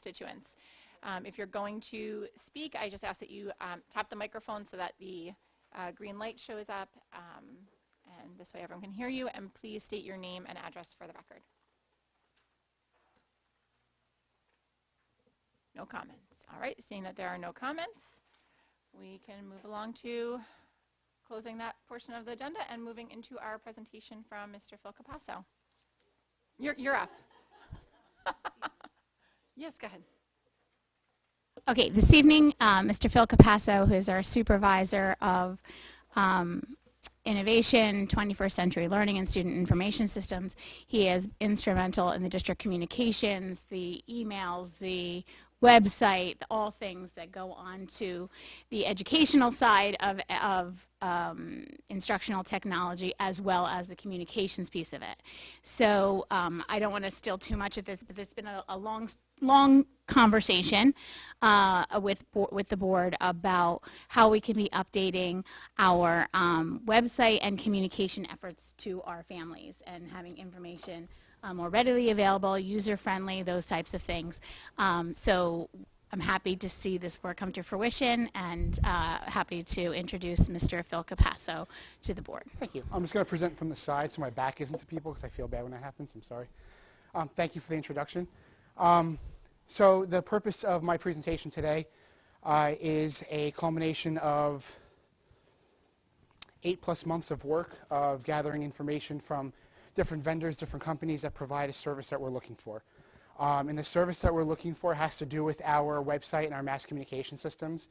constituents. If you're going to speak, I just ask that you tap the microphone so that the green light shows up, and this way everyone can hear you, and please state your name and address for the record. No comments. All right, seeing that there are no comments, we can move along to closing that portion of the agenda and moving into our presentation from Mr. Phil Capasso. You're up. Yes, go ahead. Okay, this evening, Mr. Phil Capasso, who is our supervisor of innovation, 21st century learning, and student information systems, he is instrumental in the district communications, the emails, the website, all things that go on to the educational side of instructional technology, as well as the communications piece of it. So I don't want to steal too much of this, but there's been a long conversation with the board about how we can be updating our website and communication efforts to our families and having information more readily available, user-friendly, those types of things. So I'm happy to see this work come to fruition, and happy to introduce Mr. Phil Capasso to the board. Thank you. I'm just going to present from the side so my back isn't to people, because I feel bad when that happens. I'm sorry. Thank you for the introduction. So the purpose of my presentation today is a culmination of 8+ months of work of gathering information from different vendors, different companies that provide a service that we're looking for. And the service that we're looking for has to do with our website and our mass communication systems.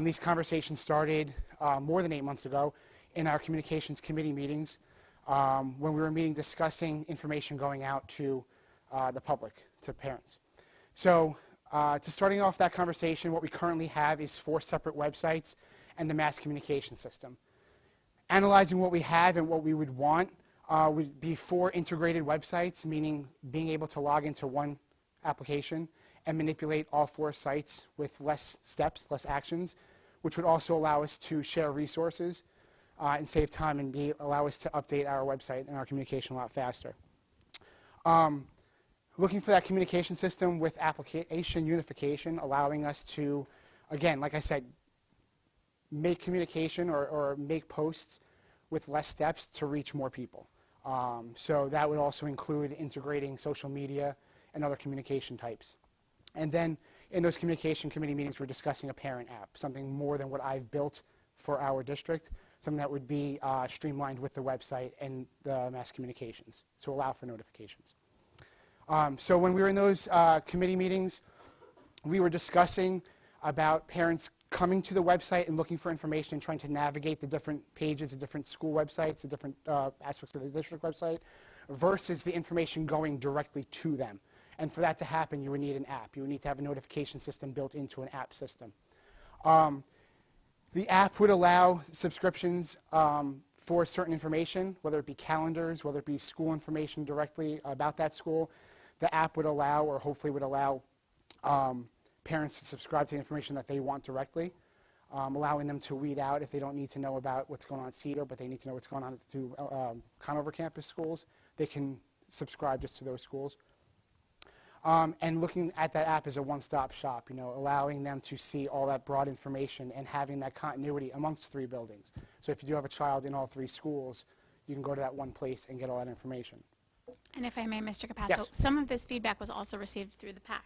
These conversations started more than 8 months ago in our communications committee meetings when we were meeting discussing information going out to the public, to parents. So to starting off that conversation, what we currently have is 4 separate websites and the mass communication system. Analyzing what we have and what we would want would be 4 integrated websites, meaning being able to log into one application and manipulate all 4 sites with less steps, less actions, which would also allow us to share resources and save time and allow us to update our website and our communication a lot faster. Looking for that communication system with application unification, allowing us to, again, like I said, make communication or make posts with less steps to reach more people. So that would also include integrating social media and other communication types. And then in those communication committee meetings, we're discussing a parent app, something more than what I've built for our district, something that would be streamlined with the website and the mass communications to allow for notifications. So when we were in those committee meetings, we were discussing about parents coming to the website and looking for information and trying to navigate the different pages, the different school websites, the different aspects of the district website, versus the information going directly to them. And for that to happen, you would need an app. You would need to have a notification system built into an app system. The app would allow subscriptions for certain information, whether it be calendars, whether it be school information directly about that school. The app would allow, or hopefully would allow, parents to subscribe to the information that they want directly, allowing them to weed out if they don't need to know about what's going on at Cedar, but they need to know what's going on at the 2 Conover campus schools. They can subscribe just to those schools. And looking at that app as a one-stop shop, allowing them to see all that broad information and having that continuity amongst 3 buildings. So if you do have a child in all 3 schools, you can go to that one place and get all that information. And if I may, Mr. Capasso, Yes. some of this feedback was also received through the PAC,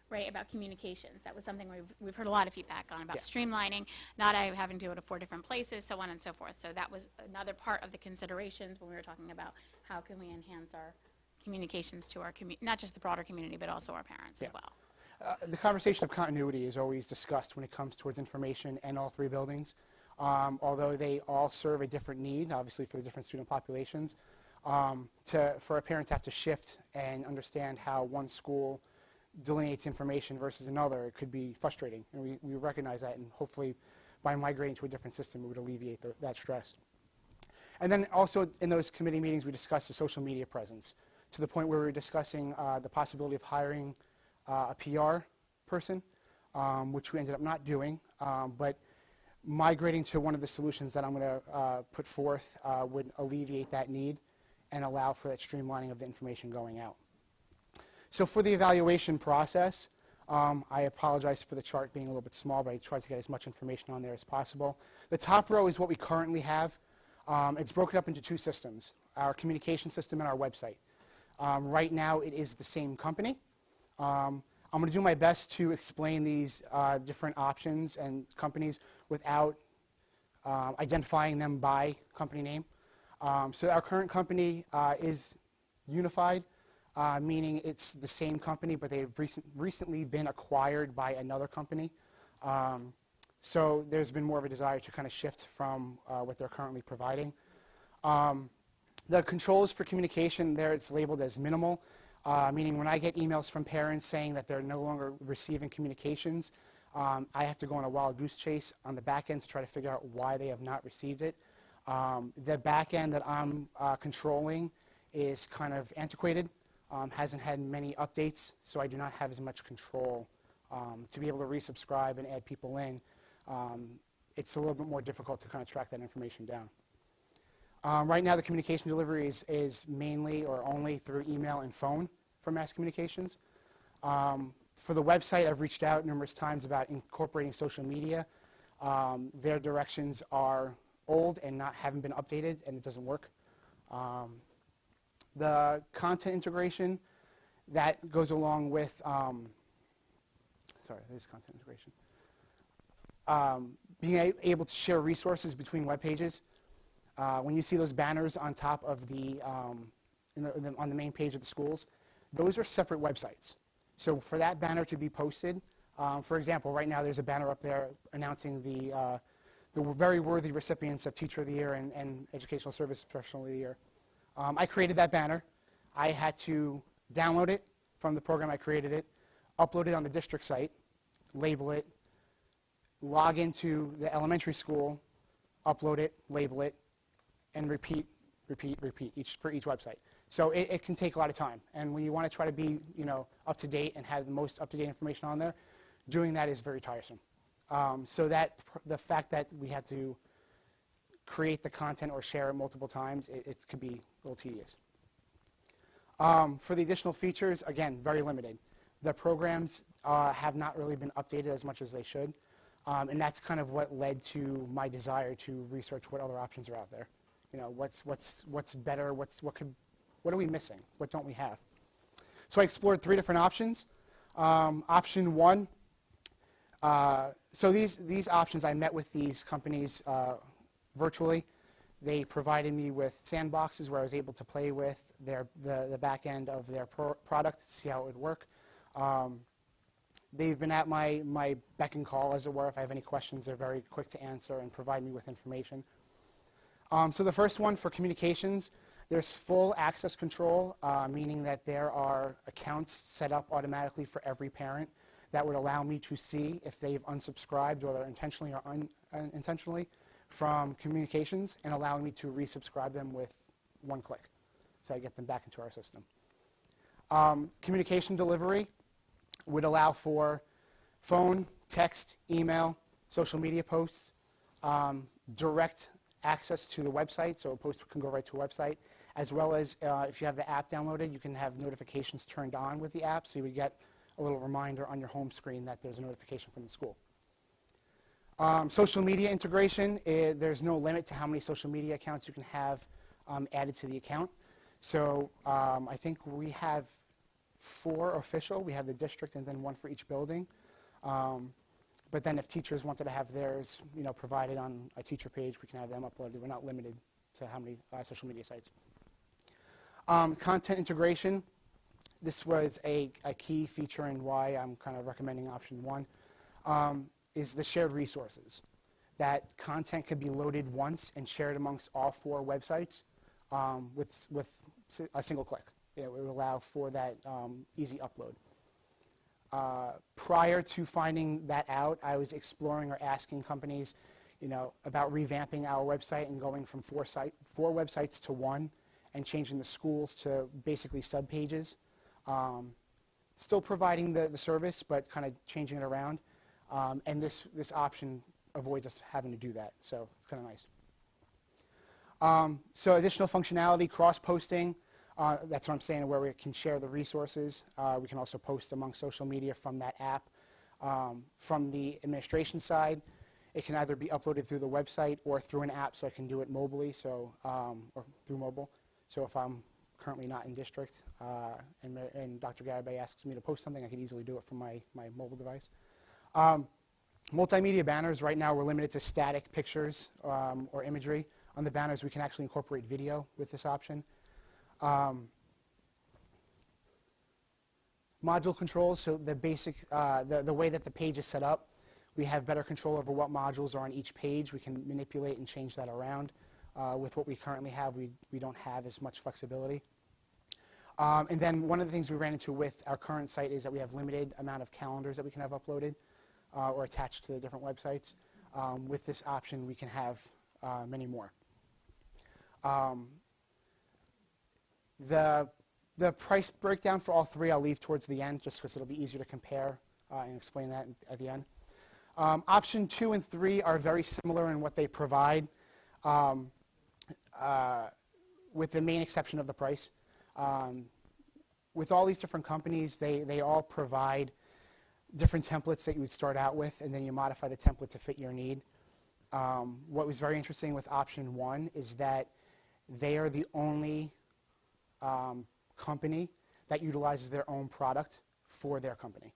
right, about communications. That was something we've heard a lot of feedback on, about streamlining, not having to go to 4 different places, so on and so forth. So that was another part of the considerations when we were talking about how can we enhance our communications to our community, not just the broader community, but also our parents as well. The conversation of continuity is always discussed when it comes towards information in all 3 buildings. Although they all serve a different need, obviously for the different student populations, for a parent to have to shift and understand how one school delineates information versus another, it could be frustrating. And we recognize that, and hopefully by migrating to a different system, it would alleviate that stress. And then also in those committee meetings, we discussed the social media presence, to the point where we were discussing the possibility of hiring a PR person, which we ended up not doing, but migrating to one of the solutions that I'm going to put forth would alleviate that need and allow for that streamlining of the information going out. So for the evaluation process, I apologize for the chart being a little bit small, but I tried to get as much information on there as possible. The top row is what we currently have. It's broken up into two systems, our communication system and our website. Right now, it is the same company. I'm going to do my best to explain these different options and companies without identifying them by company name. So our current company is unified, meaning it's the same company, but they've recently been acquired by another company. So there's been more of a desire to kind of shift from what they're currently providing. The controls for communication there, it's labeled as minimal, meaning when I get emails from parents saying that they're no longer receiving communications, I have to go on a wild goose chase on the back end to try to figure out why they have not received it. The back end that I'm controlling is kind of antiquated, hasn't had many updates, so I do not have as much control to be able to resubscribe and add people in. It's a little bit more difficult to kind of track that information down. Right now, the communication delivery is mainly or only through email and phone for mass communications. For the website, I've reached out numerous times about incorporating social media. Their directions are old and haven't been updated, and it doesn't work. The content integration, that goes along with, this is content integration. Being able to share resources between web pages. When you see those banners on top of on the main page of the schools, those are separate websites. So for that banner to be posted, for example, right now there's a banner up there announcing the very worthy recipients of Teacher of the Year and Educational Service Professional of the Year. I created that banner. I had to download it from the program I created it, upload it on the district site, label it, log into the elementary school, upload it, label it, and repeat for each website. So it can take a lot of time. And when you want to try to be up to date and have the most up-to-date information on there, doing that is very tiresome. So that the fact that we had to create the content or share it multiple times, it could be a little tedious. For the additional features, again, very limited. The programs have not really been updated as much as they should. And that's kind of what led to my desire to research what other options are out there. What's better, what are we missing? What don't we have? So I explored 3 different options. Option 1, so these options, I met with these companies virtually. They provided me with sandboxes where I was able to play with the back end of their product to see how it would work. They've been at my beck and call, as it were. If I have any questions, they're very quick to answer and provide me with information. So the first one for communications, there's full access control, meaning that there are accounts set up automatically for every parent that would allow me to see if they've unsubscribed, whether intentionally or unintentionally, from communications, and allowing me to resubscribe them with one click. So I get them back into our system. Communication delivery would allow for phone, text, email, social media posts, direct access to the website, so a post can go right to a website, as well as if you have the app downloaded, you can have notifications turned on with the app, so you would get a little reminder on your home screen that there's a notification from the school. Social media integration, there's no limit to how many social media accounts you can have added to the account. So I think we have 4 official. We have the district and then 1 for each building. But then if teachers wanted to have theirs provided on a teacher page, we can have them uploaded. We're not limited to how many social media sites. Content integration. This was a key feature and why I'm kind of recommending option 1, is the shared resources. That content could be loaded once and shared amongst all 4 websites with a single click. It would allow for that easy upload. Prior to finding that out, I was exploring or asking companies, about revamping our website and going from 4 websites to 1 and changing the schools to basically subpages. Still providing the service, but kind of changing it around. And this option avoids us having to do that, so it's kind of nice. So additional functionality, cross-posting. That's what I'm saying, where we can share the resources. We can also post among social media from that app. From the administration side, it can either be uploaded through the website or through an app, so I can do it mobilely, or through mobile. So if I'm currently not in district and Dr. Garibay asks me to post something, I can easily do it from my mobile device. Multimedia banners, right now we're limited to static pictures or imagery. On the banners, we can actually incorporate video with this option. Module controls, so the basic, the way that the page is set up, we have better control over what modules are on each page. We can manipulate and change that around. With what we currently have, we don't have as much flexibility. And then one of the things we ran into with our current site is that we have limited amount of calendars that we can have uploaded or attached to the different websites. With this option, we can have many more. The price breakdown for all three I'll leave towards the end, just because it'll be easier to compare and explain that at the end. Option 2 and 3 are very similar in what they provide, with the main exception of the price. With all these different companies, they all provide different templates that you would start out with, and then you modify the template to fit your need. What was very interesting with option 1 is that they are the only company that utilizes their own product for their company.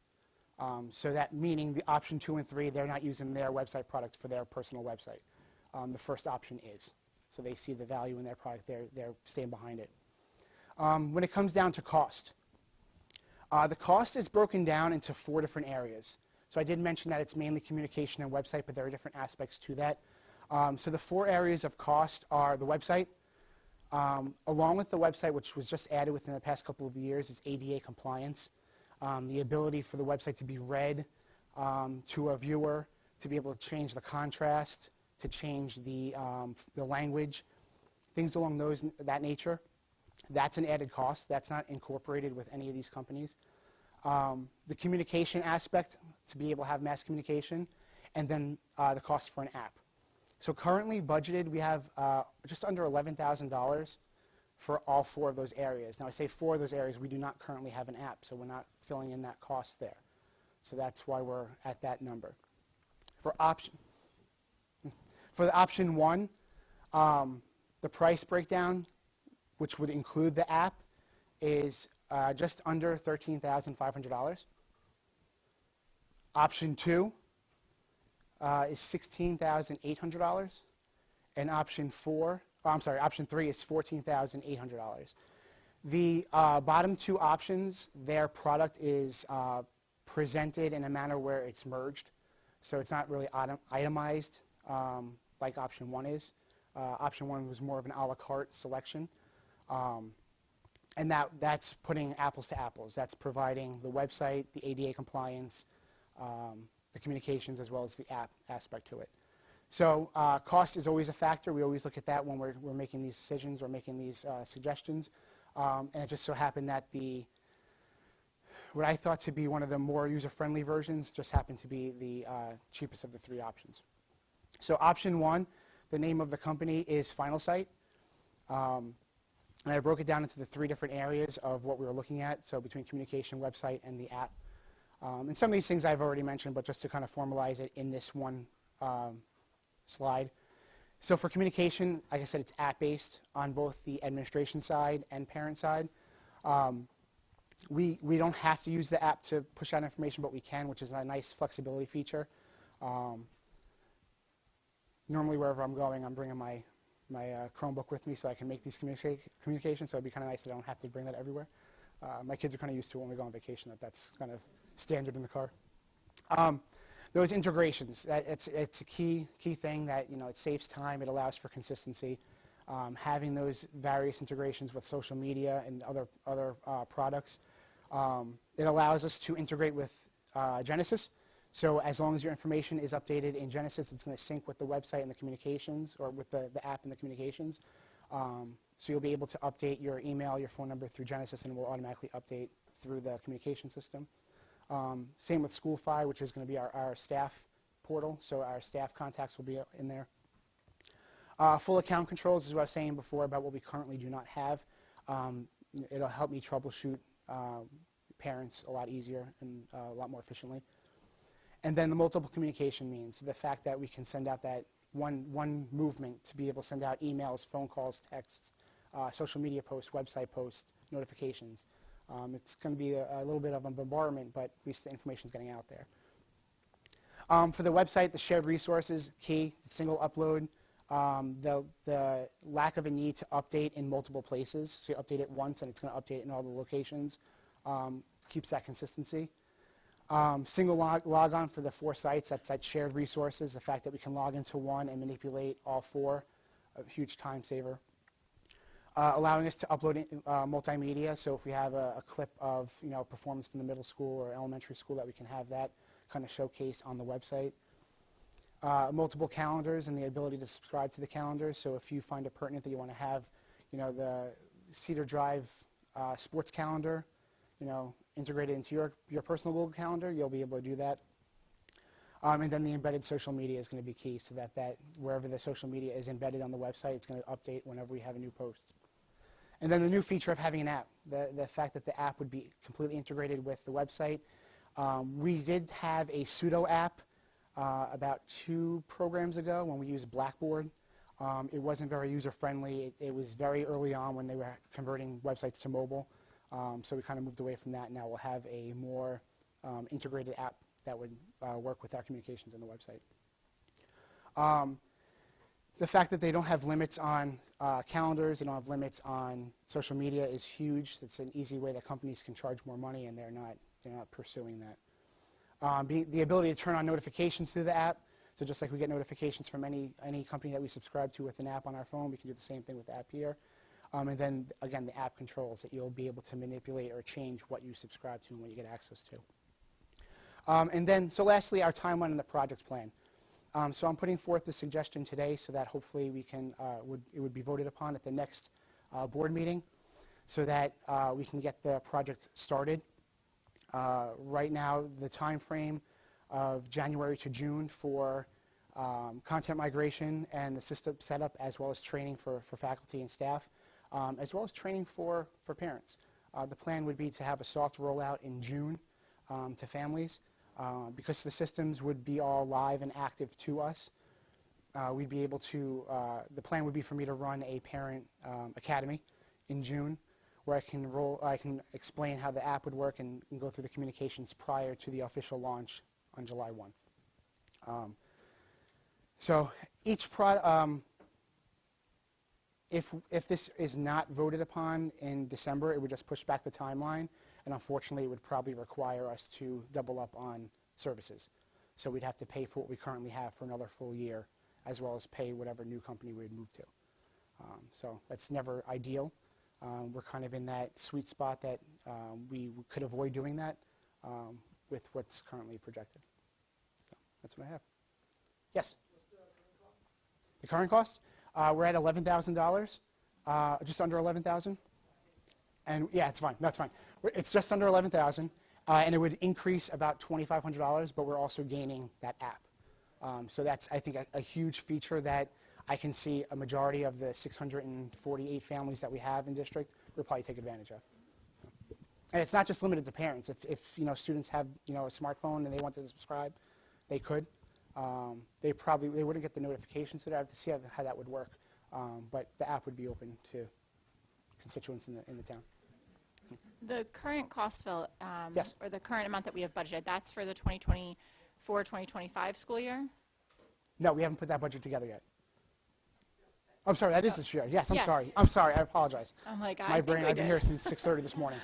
So that meaning the option 2 and 3, they're not using their website products for their personal website. The first option is. So they see the value in their product, they're staying behind it. When it comes down to cost, the cost is broken down into 4 different areas. So I did mention that it's mainly communication and website, but there are different aspects to that. So the 4 areas of cost are the website. Along with the website, which was just added within the past couple of years, is ADA compliance. The ability for the website to be read to a viewer, to be able to change the contrast, to change the language, things along that nature. That's an added cost. That's not incorporated with any of these companies. The communication aspect, to be able to have mass communication, and then the cost for an app. So currently budgeted, we have just under $11,000 for all 4 of those areas. Now I say 4 of those areas, we do not currently have an app, so we're not filling in that cost there. So that's why we're at that number. For the option 1, the price breakdown, which would include the app, is just under $13,500. Option 2 is $16,800, and option 3 is $14,800. The bottom 2 options, their product is presented in a manner where it's merged, so it's not really itemized like option 1 is. Option 1 was more of an a la carte selection, and that's putting apples to apples. That's providing the website, the ADA compliance, the communications, as well as the app aspect to it. So cost is always a factor. We always look at that when we're making these decisions or making these suggestions. And it just so happened that what I thought to be one of the more user-friendly versions just happened to be the cheapest of the 3 options. So option 1, the name of the company is Finalsite. And I broke it down into the 3 different areas of what we were looking at, so between communication, website, and the app. And some of these things I've already mentioned, but just to kind of formalize it in this one slide. So for communication, like I said, it's app-based on both the administration side and parent side. We don't have to use the app to push out information, but we can, which is a nice flexibility feature. Normally, wherever I'm going, I'm bringing my Chromebook with me so I can make these communications, so it'd be kind of nice that I don't have to bring that everywhere. My kids are kind of used to when we go on vacation that's kind of standard in the car. Those integrations, it's a key thing that, it saves time, it allows for consistency. Having those various integrations with social media and other products, it allows us to integrate with Genesis. So as long as your information is updated in Genesis, it's going to sync with the website and the communications, or with the app and the communications. So you'll be able to update your email, your phone number through Genesis, and it will automatically update through the communication system. Same with SchoolFi, which is going to be our staff portal, so our staff contacts will be in there. Full account controls is what I was saying before about what we currently do not have. it'll help me troubleshoot parents a lot easier and a lot more efficiently. And then the multiple communication means the fact that we can send out that one movement to be able to send out emails, phone calls, texts, social media posts, website posts, notifications. It's going to be a little bit of a bombardment, but at least the information is getting out there. For the website, the shared resources, key, single upload, the lack of a need to update in multiple places. So you update it once and it's going to update in all the locations. Keeps that consistency. Single log on for the 4 sites, that's that shared resources, the fact that we can log into one and manipulate all 4, a huge time saver. Allowing us to upload multimedia, so if we have a clip of performance from the middle school or elementary school, that we can have that kind of showcase on the website. Multiple calendars and the ability to subscribe to the calendars, so if you find it pertinent that you want to have the Cedar Drive sports calendar integrated into your personal Google Calendar, you'll be able to do that. And then the embedded social media is going to be key, so that wherever the social media is embedded on the website, it's going to update whenever we have a new post. And then the new feature of having an app, the fact that the app would be completely integrated with the website. We did have a pseudo app about 2 programs ago when we used Blackboard. It wasn't very user-friendly. It was very early on when they were converting websites to mobile. So we kind of moved away from that. Now we'll have a more integrated app that would work with our communications on the website. The fact that they don't have limits on calendars, they don't have limits on social media is huge. It's an easy way that companies can charge more money, and they're not pursuing that. The ability to turn on notifications through the app. So just like we get notifications from any company that we subscribe to with an app on our phone, we can do the same thing with the app here. And then, again, the app controls that you'll be able to manipulate or change what you subscribe to and what you get access to. And then, so lastly, our timeline and the project plan. So I'm putting forth the suggestion today so that hopefully we can, it would be voted upon at the next board meeting so that we can get the project started. Right now, the time frame of January to June for content migration and the system setup, as well as training for faculty and staff, as well as training for parents. The plan would be to have a soft rollout in June to families. Because the systems would be all live and active to us, we'd be able to, the plan would be for me to run a parent academy in June where I can explain how the app would work and go through the communications prior to the official launch on July 1. So each if this is not voted upon in December, it would just push back the timeline, and unfortunately it would probably require us to double up on services. So we'd have to pay for what we currently have for another full year, as well as pay whatever new company we would move to. So that's never ideal. We're kind of in that sweet spot that we could avoid doing that with what's currently projected. So that's what I have. Yes? The current cost? We're at $11,000, just under $11,000. And yeah, it's fine. That's fine. It's just under $11,000, and it would increase about $2,500, but we're also gaining that app. So that's, I think, a huge feature that I can see a majority of the 648 families that we have in district will probably take advantage of. And it's not just limited to parents. If students have a smartphone and they want to subscribe, they could. They wouldn't get the notifications, so I have to see how that would work. But the app would be open to constituents in the town. The current cost, Phil, Yes. or the current amount that we have budgeted, that's for the 2024-2025 school year? No, we haven't put that budget together yet. I'm sorry, that is this year. Yes, I'm Yes. sorry. I'm sorry, I apologize. I'm like, My brain, I've been here since 6:30 this morning.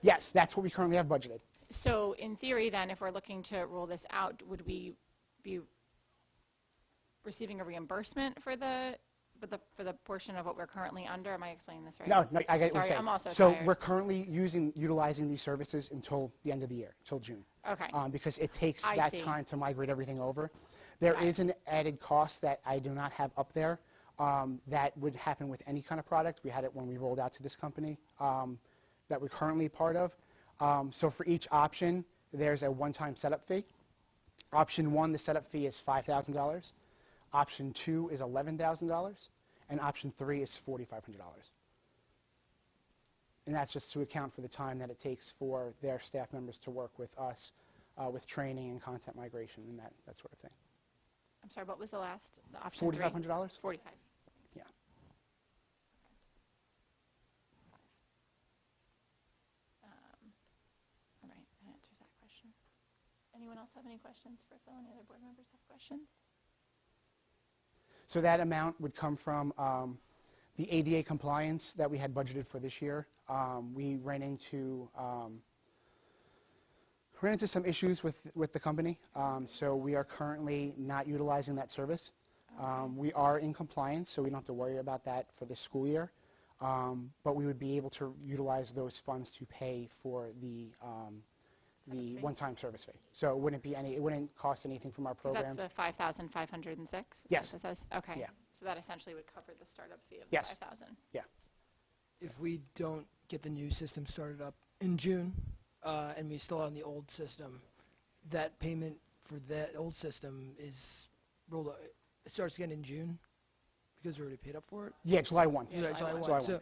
Yes, that's what we currently have budgeted. So in theory then, if we're looking to roll this out, would we be receiving a reimbursement for the portion of what we're currently under? Am I explaining this right? No, I get what you're Sorry, saying. I'm also So tired. we're currently utilizing these services until the end of the year, until June. Okay. Because it takes I that see. time to migrate everything over. There Got is an added cost that I do not have up there that would happen with any kind of product. We had it when we rolled out to this company that we're currently part of. So for each option, there's a one-time setup fee. Option 1, the setup fee is $5,000. Option 2 is $11,000. And option 3 is $4,500. And that's just to account for the time that it takes for their staff members to work with us with training and content migration and that sort of thing. I'm sorry, what was the last, the option three? $4,500? 45. Yeah. All right, that answers that question. Anyone else have any questions for Phil? Any other board members have questions? So that amount would come from the ADA compliance that we had budgeted for this year. We ran into some issues with the company, so we are currently not utilizing that service. We are in compliance, so we don't have to worry about that for this school year, but we would be able to utilize those funds to pay for the one-time service fee. So it wouldn't cost anything from our programs. That's the 5,506? Yes. Okay. Yeah. So that essentially would cover the startup fee of Yes. 5,000. Yeah. If we don't get the new system started up in June, and we still on the old system, that payment for that old system is rolled. It starts again in June because we already paid up for it. Yeah, July 1. Yeah, July 1. July 1. So,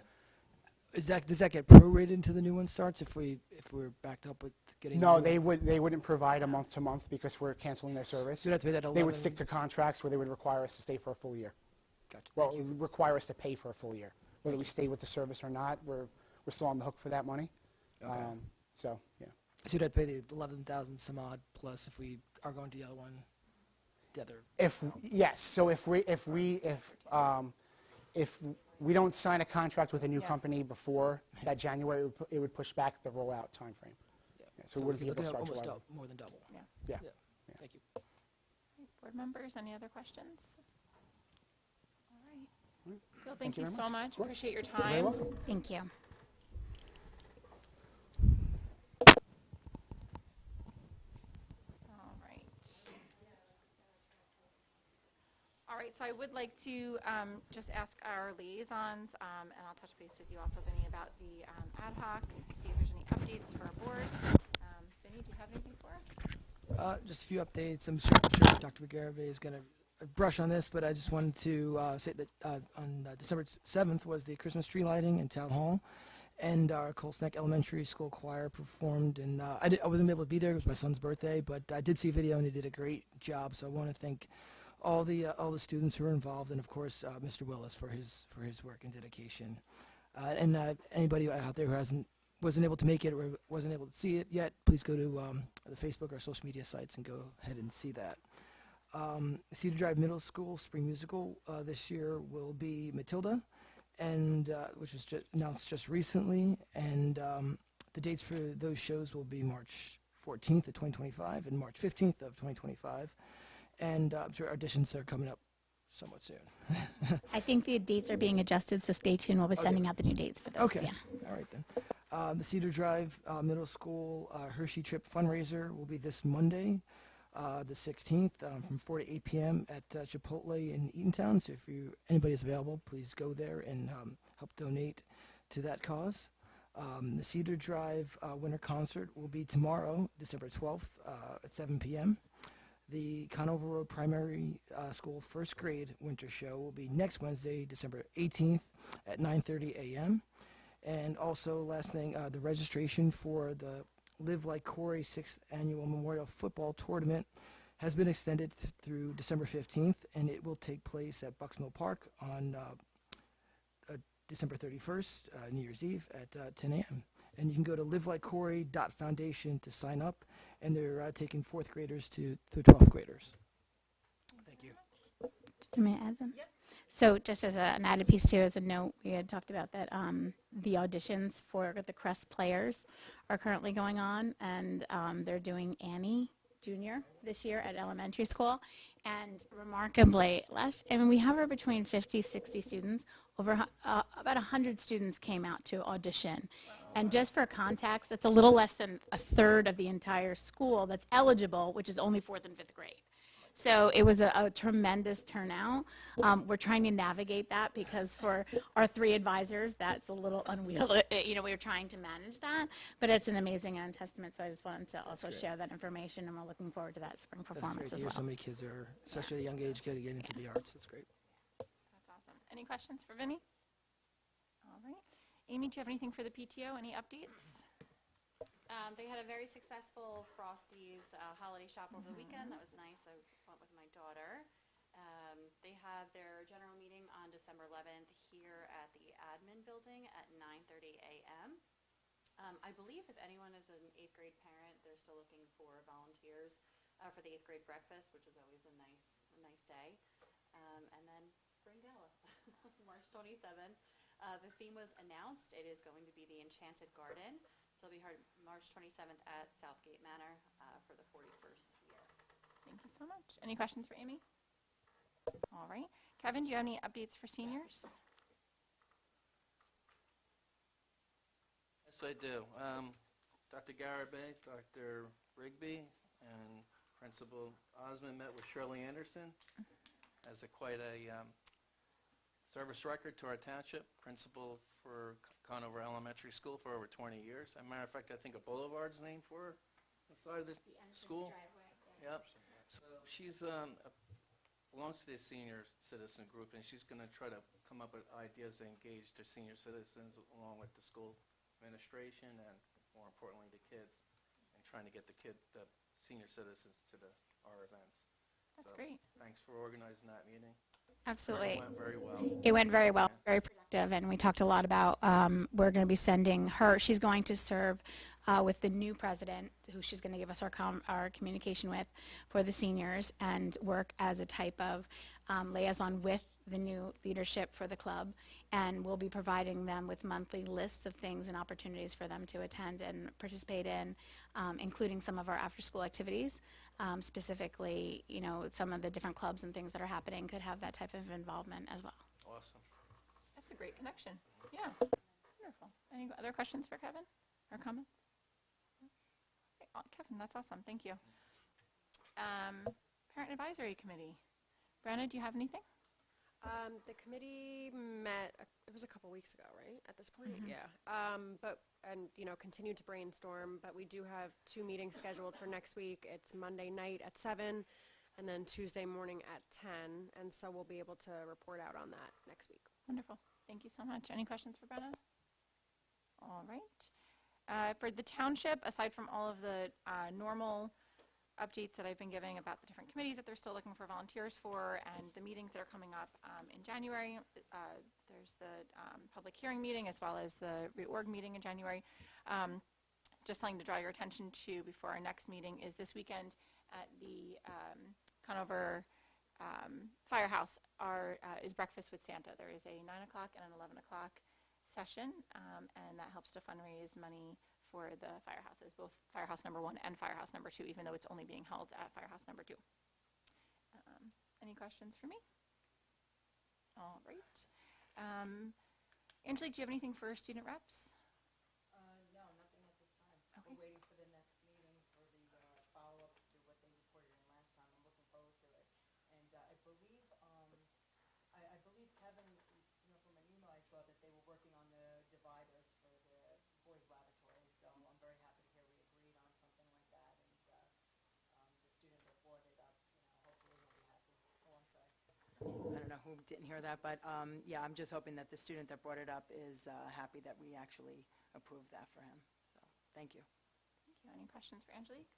does that get prorated until the new one starts if we're backed up with getting? No, the new one? they wouldn't provide a month-to-month because we're canceling their service. So we'd have to pay that 11. They would stick to contracts where they would require us to stay for a full year. Gotcha. Well, Thank it you. would require us to pay for a full year. Whether we stay with the service or not, we're still on the hook for that money. Okay. So, yeah. So you'd have to pay the 11,000 some odd plus if we are going to the other one. The other. Yes, so if we don't sign a contract with a new Yeah. company before that January, it would push back the rollout timeframe. Yeah. So we we're wouldn't be able to looking at start almost July 1. more than double. Yeah. Yeah. Yeah. Thank you. Board members, any other questions? All right. Phil, Thank thank you you very so much. much. Of course. Appreciate your You're very time. welcome. Thank you. All right. All right, so I would like to just ask our liaisons, and I'll touch base with you also, Vinny, about the ad hoc, see if there's any updates for our board. Vinny, do you have anything for us? Just a few updates. I'm sure Dr. McGarvey is going to brush on this, but I just wanted to say that on December 7th was the Christmas tree lighting in Town Hall, and our Colts Elementary School choir performed. And I wasn't able to be there; it was my son's birthday, but I did see a video, and he did a great job. So I want to thank all the students who were involved, and of course Mr. Willis for his work and dedication. And anybody out there who wasn't able to make it or wasn't able to see it yet, please go to the Facebook or social media sites and go ahead and see that. Cedar Drive Middle School Spring Musical this year will be Matilda, and which was announced just recently. And the dates for those shows will be March 14th of 2025 and March 15th of 2025. And I'm sure auditions are coming up somewhat soon. I think the dates are being adjusted, so stay tuned. We'll be sending out the new dates for those. Okay. Yeah. All right then. The Cedar Drive Middle School Hershey Trip fundraiser will be this Monday, the 16th, from 4 to 8 p.m. at Chipotle in Eatontown. So if anybody is available, please go there and help donate to that cause. The Cedar Drive Winter Concert will be tomorrow, December 12th at 7 p.m. The Conover Road Primary School First Grade Winter Show will be next Wednesday, December 18th at 9:30 a.m. And also, last thing, the registration for the Live Like Corey 6th Annual Memorial Football Tournament has been extended through December 15th, and it will take place at Bucks Mill Park on December 31st, New Year's Eve at 10 a.m. And you can go to livelikecorey.foundation to sign up, and they're taking 4th graders through 12th graders. Thank you. Do you want me to add them? Yep. So just as an added piece too, as a note, we had talked about that the auditions for the Crest players are currently going on, and they're doing Annie Junior this year at elementary school. And remarkably, we hover between 50, 60 students. About 100 students came out to audition. And just for context, that's a little less than a third of the entire school that's eligible, which is only 4th and 5th grade. So it was a tremendous turnout. We're trying to navigate that because for our 3 advisors, that's a little unwieldy. We were trying to manage that, but it's an amazing testament. So I just wanted to also share that information, and we're looking forward to that spring That's performance great to as hear well. so many kids are, especially at a young age, getting into the arts. That's great. That's awesome. Any questions for Vinny? All right. Amy, do you have anything for the PTO? Any updates? They had a very successful Frosties holiday shop over the weekend. That was nice. I went with my daughter. They have their general meeting on December 11th here at the admin building at 9:30 a.m. I believe if anyone is an 8th grade parent, they're still looking for volunteers for the 8th grade breakfast, which is always a nice day. And then Spring Gala, March 27th. The theme was announced. It is going to be the Enchanted Garden. So it'll be held March 27th at Southgate Manor for the 41st year. Thank you so much. Any questions for Amy? All right. Kevin, do you have any updates for seniors? Yes, I do. Dr. Garibay, Dr. Rigby, and Principal Osmond met with Shirley Anderson as quite a service record to our township, principal for Conover Elementary School for over 20 years. As a matter of fact, I think a boulevard's named for her on the side of the school. Yep. So she's belongs to the senior citizen group, and she's going to try to come up with ideas to engage the senior citizens along with the school administration and, more importantly, the kids, and trying to get the senior citizens to our events. That's So, great. Thanks for organizing that meeting. Absolutely. It went very well. It went very well, very productive, and we talked a lot about, we're going to be sending her, she's going to serve with the new president, who she's going to give us our communication with for the seniors, and work as a type of liaison with the new leadership for the club, and we'll be providing them with monthly lists of things and opportunities for them to attend and participate in, including some of our after-school activities. Specifically, you know, some of the different clubs and things that are happening could have that type of involvement as well. Awesome. That's a great connection. Yeah. Wonderful. Any other questions for Kevin or comments? Okay, Kevin, that's awesome. Thank you. Parent Advisory Committee. Brenna, do you have anything? The committee met, it was a couple weeks ago, right, at this point? Mm-hmm. Yeah. Continued to brainstorm, but we do have 2 meetings scheduled for next week. It's Monday night at 7 and then Tuesday morning at 10, and so we'll be able to report out on that next week. Wonderful. Thank you so much. Any questions for Brenna? All right. For the township, aside from all of the normal updates that I've been giving about the different committees that they're still looking for volunteers for, and the meetings that are coming up in January, there's the public hearing meeting as well as the reorg meeting in January. Just something to draw your attention to before our next meeting is this weekend at the Conover Firehouse is Breakfast with Santa. There is a 9 o'clock and an 11 o'clock session, and that helps to fundraise money for the firehouses, both Firehouse number 1 and Firehouse number 2, even though it's only being held at Firehouse number 2. Any questions for me? All right. Angelique, do you have anything for student reps? No, nothing at this time. Okay. We're waiting for the next meeting for the follow-ups to what they reported in last time. I'm looking forward to it. And I believe, Kevin, from an email I saw that they were working on the dividers for the boys' laboratory. So I'm very happy to hear we agreed on something like that. And the student that brought it up, hopefully he'll be happy. Oh, I'm sorry. I don't know who didn't hear that, but yeah, I'm just hoping that the student that brought it up is happy that we actually approved that for him. So, thank you. Thank you. Any questions for Angelique?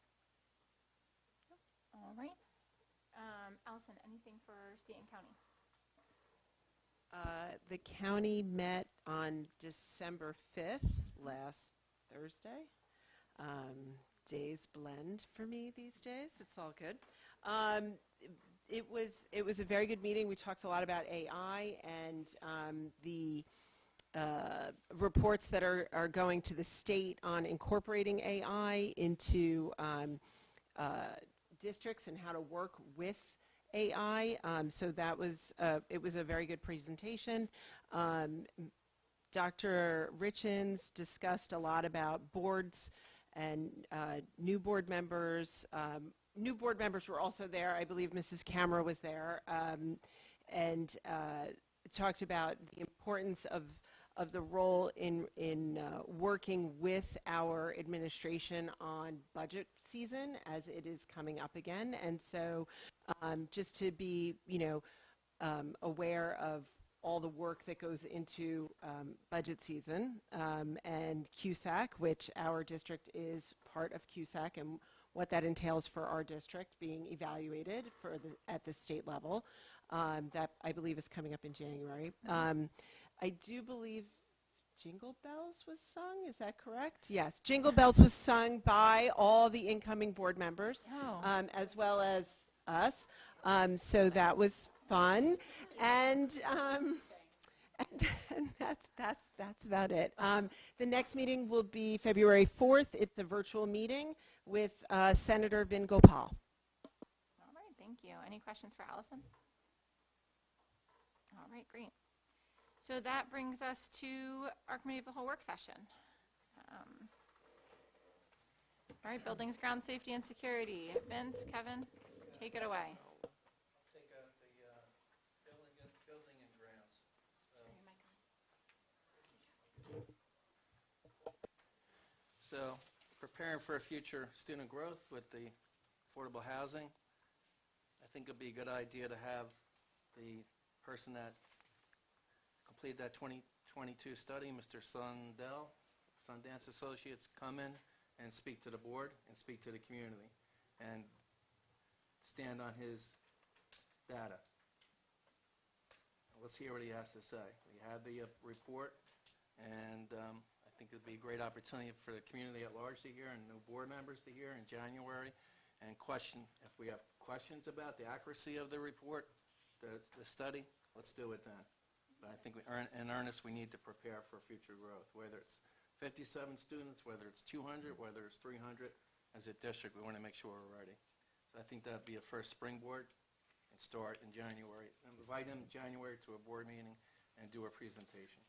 No? All right. Allison, anything for state and county? The county met on December 5th, last Thursday. Days blend for me these days. It's all good. It was a very good meeting. We talked a lot about AI and the reports that are going to the state on incorporating AI into districts and how to work with AI. So that was it was a very good presentation. Dr. Richens discussed a lot about boards and new board members. New board members were also there. I believe Mrs. Camera was there, and talked about the importance of the role in working with our administration on budget season as it is coming up again. And so just to be, aware of all the work that goes into budget season, and CUSAC, which our district is part of CUSAC, and what that entails for our district being evaluated at the state level. That, I believe, is coming up in January. I do believe Jingle Bells was sung, is that correct? Yes, Jingle Bells was sung by all the incoming board members, Oh. as well as us. So that was fun. And that's about it. The next meeting will be February 4th. It's a virtual meeting with Senator Vin Gopal. All right, thank you. Any questions for Allison? All right, great. So that brings us to our committee of the whole work session. All right, buildings, ground safety, and security. Vince, Kevin, take it away. Take out the building and grounds. So, preparing for future student growth with the affordable housing, I think it'd be a good idea to have the person that completed that 2022 study, Mr. Sundance Associates, come in and speak to the board and speak to the community and stand on his data. Let's hear what he has to say. We have the report, and I think it'd be a great opportunity for the community at large to hear and new board members to hear in January and question. If we have questions about the accuracy of the report, the study, let's do it then. But I think in earnest, we need to prepare for future growth, whether it's 57 students, whether it's 200, whether it's 300. As a district, we want to make sure we're ready. So I think that'd be a first springboard and start in January. Invite him in January to a board meeting and do a presentation.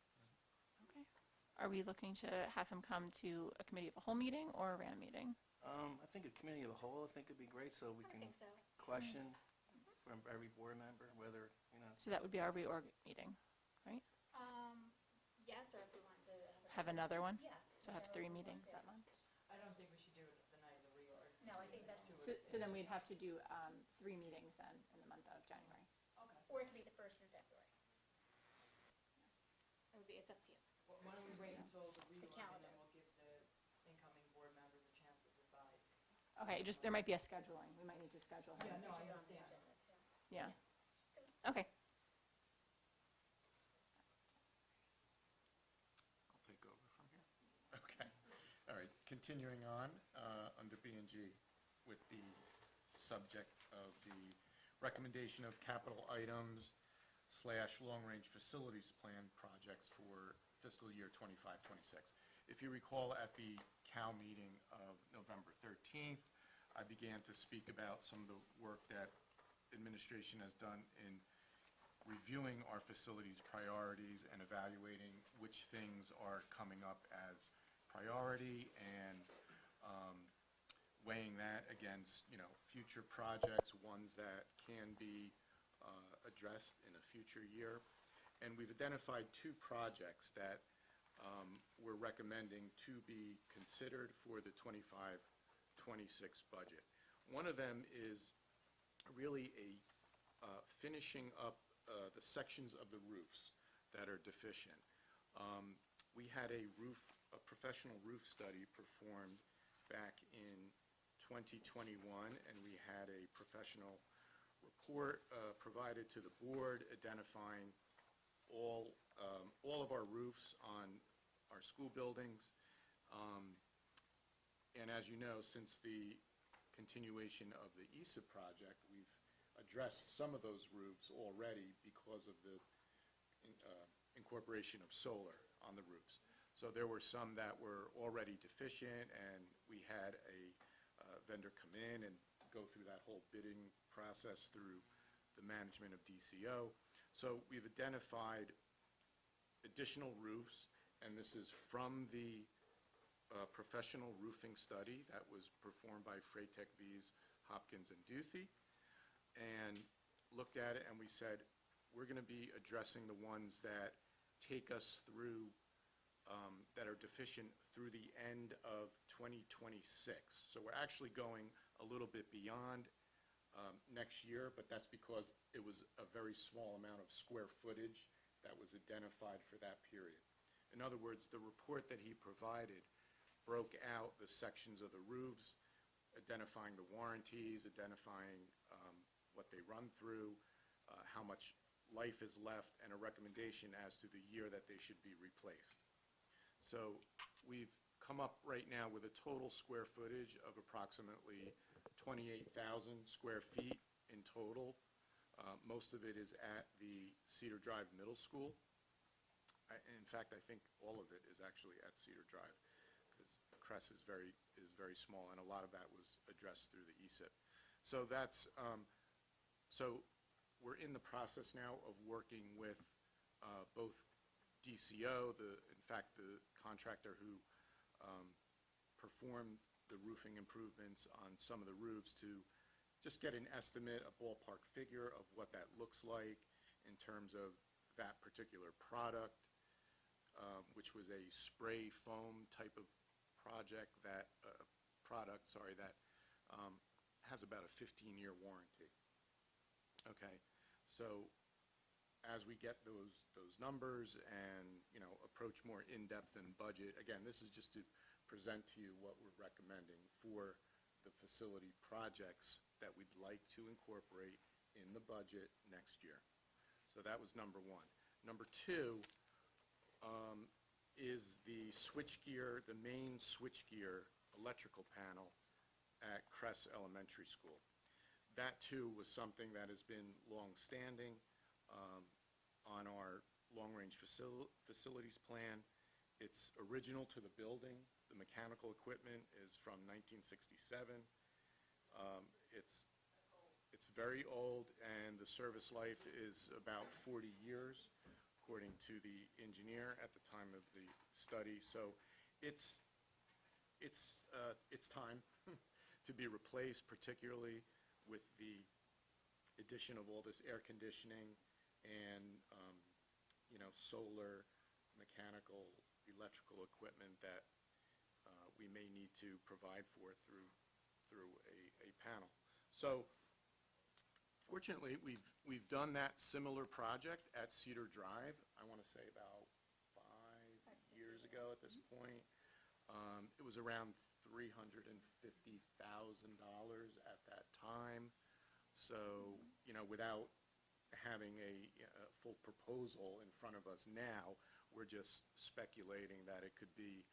Okay. Are we looking to have him come to a committee of the whole meeting or a RAM meeting? I think a committee of the whole, I think would be great, so we can question from every board member whether, So that would be our reorg meeting, right? Yes, or if we want to Have another one? Yeah. So have 3 meetings that month? I don't think we should do it the night of the reorg. No, I think that's, So then we'd have to do 3 meetings then in the month of January. or it could be the 1st of February. It's up to you. Why don't we wait until the reorg and calendar. then we'll give the incoming board members a chance to decide. Okay, just, there might be a scheduling. We might need to schedule him. Yeah, no, I Which is on the understand. agenda, too. Yeah. Okay. I'll take over from here. Okay. All right. Continuing on, under B&G with the subject of the recommendation of capital items / long-range facilities plan projects for fiscal year 25-26. If you recall, at the CAL meeting of November 13th, I began to speak about some of the work that administration has done in reviewing our facilities priorities and evaluating which things are coming up as priority and weighing that against, future projects, ones that can be addressed in a future year. And we've identified 2 projects that we're recommending to be considered for the 25-26 budget. One of them is really finishing up the sections of the roofs that are deficient. We had a professional roof study performed back in 2021, and we had a professional report provided to the board identifying all of our roofs on our school buildings. And as you know, since the continuation of the ESA project, we've addressed some of those roofs already because of the incorporation of solar on the roofs. So there were some that were already deficient, and we had a vendor come in and go through that whole bidding process through the management of DCO. So we've identified additional roofs, and this is from the professional roofing study that was performed by Freytech V's, Hopkins and Duthie, and looked at it, and we said, we're going to be addressing the ones that take us through, that are deficient through the end of 2026. So we're actually going a little bit beyond next year, but that's because it was a very small amount of square footage that was identified for that period. In other words, the report that he provided broke out the sections of the roofs, identifying the warranties, identifying what they run through, how much life is left, and a recommendation as to the year that they should be replaced. So we've come up right now with a total square footage of approximately 28,000 square feet in total. Most of it is at the Cedar Drive Middle School. In fact, I think all of it is actually at Cedar Drive, because Cress is very small, and a lot of that was addressed through the ESIP. So that's so we're in the process now of working with both DCO, in fact, the contractor who performed the roofing improvements on some of the roofs, to just get an estimate, a ballpark figure of what that looks like in terms of that particular product, which was a spray foam type of product that has about a 15-year warranty. Okay, so as we get those numbers and, you know, approach more in-depth in budget, again, this is just to present to you what we're recommending for the facility projects that we'd like to incorporate in the budget next year. So that was number one. Number two is the switchgear, the main switchgear electrical panel at Cress Elementary School. That too was something that has been long-standing on our long-range facilities plan. It's original to the building. The mechanical equipment is from 1967. It's very old, and the service life is about 40 years, according to the engineer at the time of the study. So it's time to be replaced, particularly with the addition of all this air conditioning and you know, solar, mechanical, electrical equipment that we may need to provide for through a panel. So fortunately, we've done that similar project at Cedar Drive, I want to say about 5 years ago at this point. It was around $350,000 at that time. So, you know, without having a full proposal in front of us now, we're just speculating that it could be,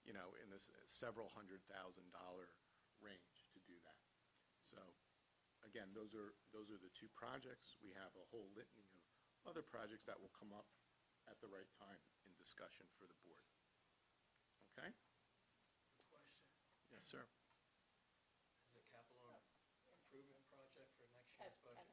you know, in this several $100,000 range to do that. So again, those are the two projects. We have a whole litany of other projects that will come up at the right time in discussion for the board. Okay? Question, Yes, sir. is a capital improvement project for next year's budget?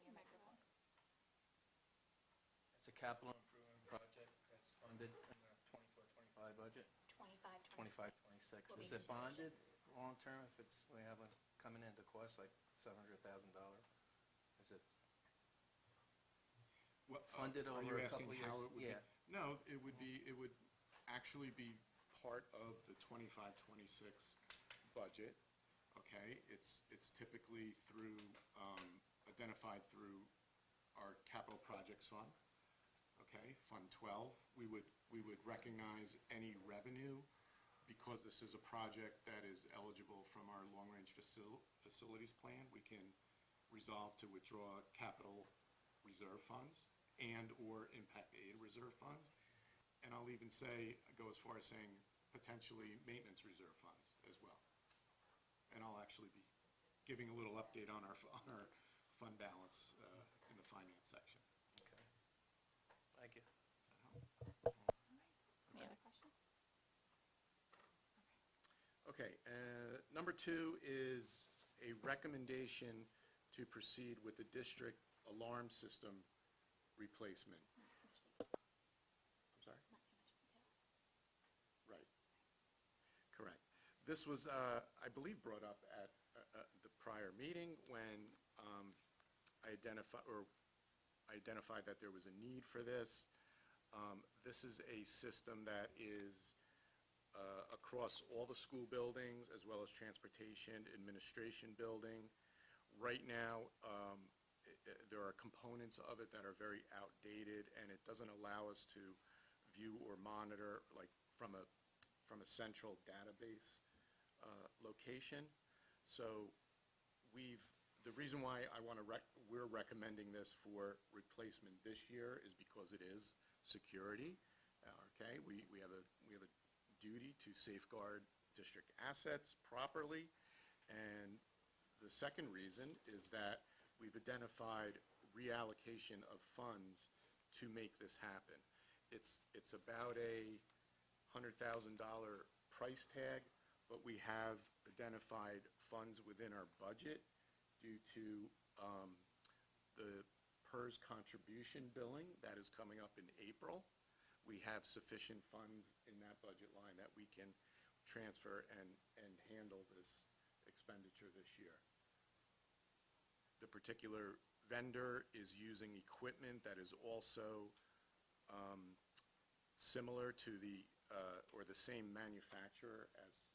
It's a capital improvement project that's funded in the 24-25 budget? 25-26. Is it bonded long-term if we have a coming into cost like $700,000? Is it funded over a couple years? Are you asking how it would be? Yeah. No, it would actually be part of the 25-26 budget, okay? It's typically identified through our capital projects fund, okay, Fund 12. We would recognize any revenue, because this is a project that is eligible from our long-range facilities plan. We can resolve to withdraw capital reserve funds and/or impact aid reserve funds. And I'll even go as far as saying potentially maintenance reserve funds as well. And I'll actually be giving a little update on our fund balance in the finance section. Okay. Thank you. Any other questions? Okay, number two is a recommendation to proceed with the district alarm system replacement. I'm sorry? Right. Correct. This was, I believe, brought up at the prior meeting when I identified that there was a need for this. This is a system that is across all the school buildings, as well as transportation, administration building. Right now, there are components of it that are very outdated, and it doesn't allow us to view or monitor like from a central database location. So the reason why we're recommending this for replacement this year is because it is security. Okay, we have a duty to safeguard district assets properly, and the second reason is that we've identified reallocation of funds to make this happen. It's about a $100,000 price tag, but we have identified funds within our budget due to the PERS contribution billing that is coming up in April. We have sufficient funds in that budget line that we can transfer and handle this expenditure this year. The particular vendor is using equipment that is also similar to or the same manufacturer as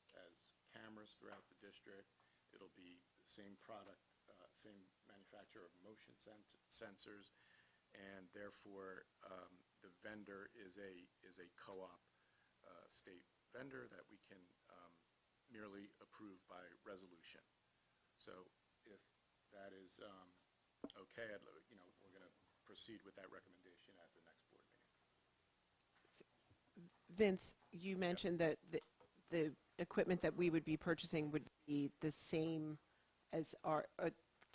cameras throughout the district. It'll be the same product, same manufacturer of motion sensors, and therefore the vendor is a co-op state vendor that we can merely approve by resolution. So if that is okay, we're going to proceed with that recommendation at the next board meeting. Vince, you mentioned that the equipment that we would be purchasing would be the same as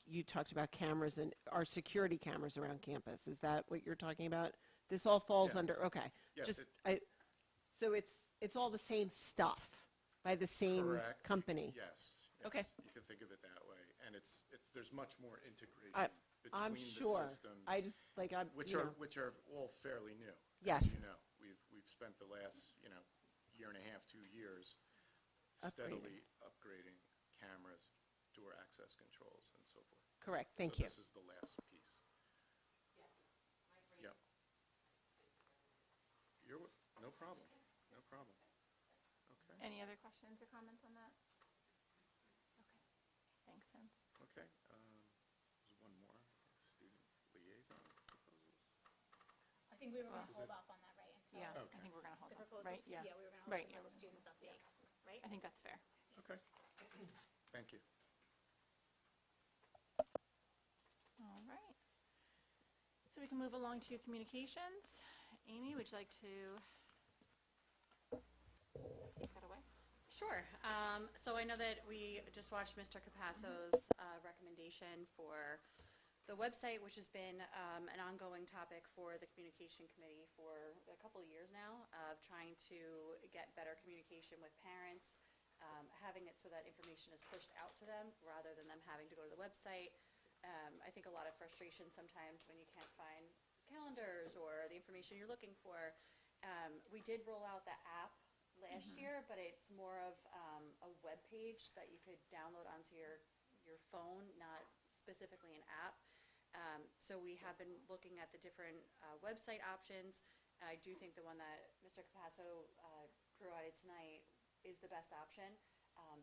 you talked about cameras and our security cameras around campus. Is that what you're talking about? This all falls Yeah. under, okay. Yes, So it's all the same stuff by the same correct. company? Yes. Okay. You can think of it that way. And there's much more integration I'm between sure. the systems. Which Which are all fairly new. Yes. As you know, we've spent the last, year and a half, 2 years steadily upgrading cameras, door access controls, and so forth. Correct, thank you. So this is the last piece. Yep. No problem, no problem. Okay, Any other questions or comments on that? Okay, thanks, Vince. okay. There's one more, student liaison proposals. I think we were going Well, to hold off on that, right? Until Yeah, I Okay. think we're going to hold the on, proposals. right? Yeah, we were going to Right, hold yeah, on the we're students update, right? I think that's fair. Okay, thank you. All right. So we can move along to communications. Amy, would you like to take that away? Sure. So I know that we just watched Mr. Capasso's recommendation for the website, which has been an ongoing topic for the Communication Committee for a couple of years now, of trying to get better communication with parents, having it so that information is pushed out to them rather than them having to go to the website. I think a lot of frustration sometimes when you can't find calendars or the information you're looking for. We did roll out the app last year, but it's more of a web page that you could download onto your phone, not specifically an app. So we have been looking at the different website options. I do think the one that Mr. Capasso provided tonight is the best option,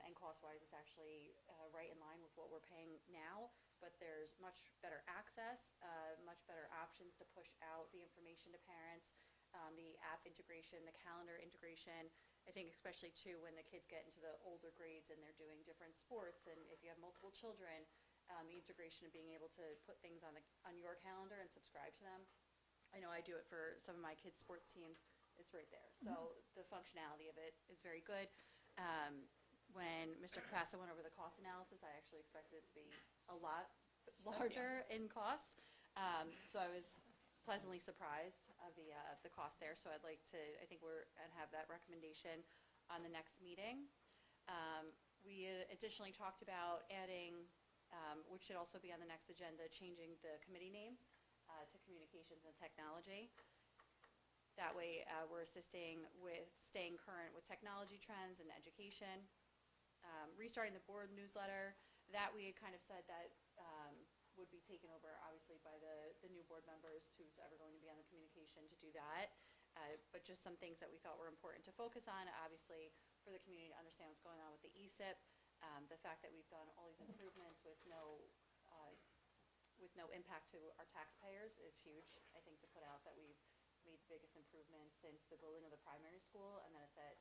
and cost-wise it's actually right in line with what we're paying now, but there's much better access, much better options to push out the information to parents, the app integration, the calendar integration. I think especially too when the kids get into the older grades and they're doing different sports, and if you have multiple children, the integration of being able to put things on your calendar and subscribe to them. I know I do it for some of my kids' sports teams. It's right there. So the functionality of it is very good. When Mr. Capasso went over the cost analysis, I actually expected it to be a lot larger in cost. So I was pleasantly surprised of the cost there. So I think and have that recommendation on the next meeting. We additionally talked about adding, which should also be on the next agenda, changing the committee names to communications and technology. That way we're assisting with staying current with technology trends and education. Restarting the board newsletter, that we had kind of said that would be taken over obviously by the new board members, who's ever going to be on the communication to do that. But just some things that we thought were important to focus on, obviously for the community to understand what's going on with the ESIP, the fact that we've done all these improvements with no impact to our taxpayers is huge. I think to put out that we've made the biggest improvements since the building of the primary school, and that it's at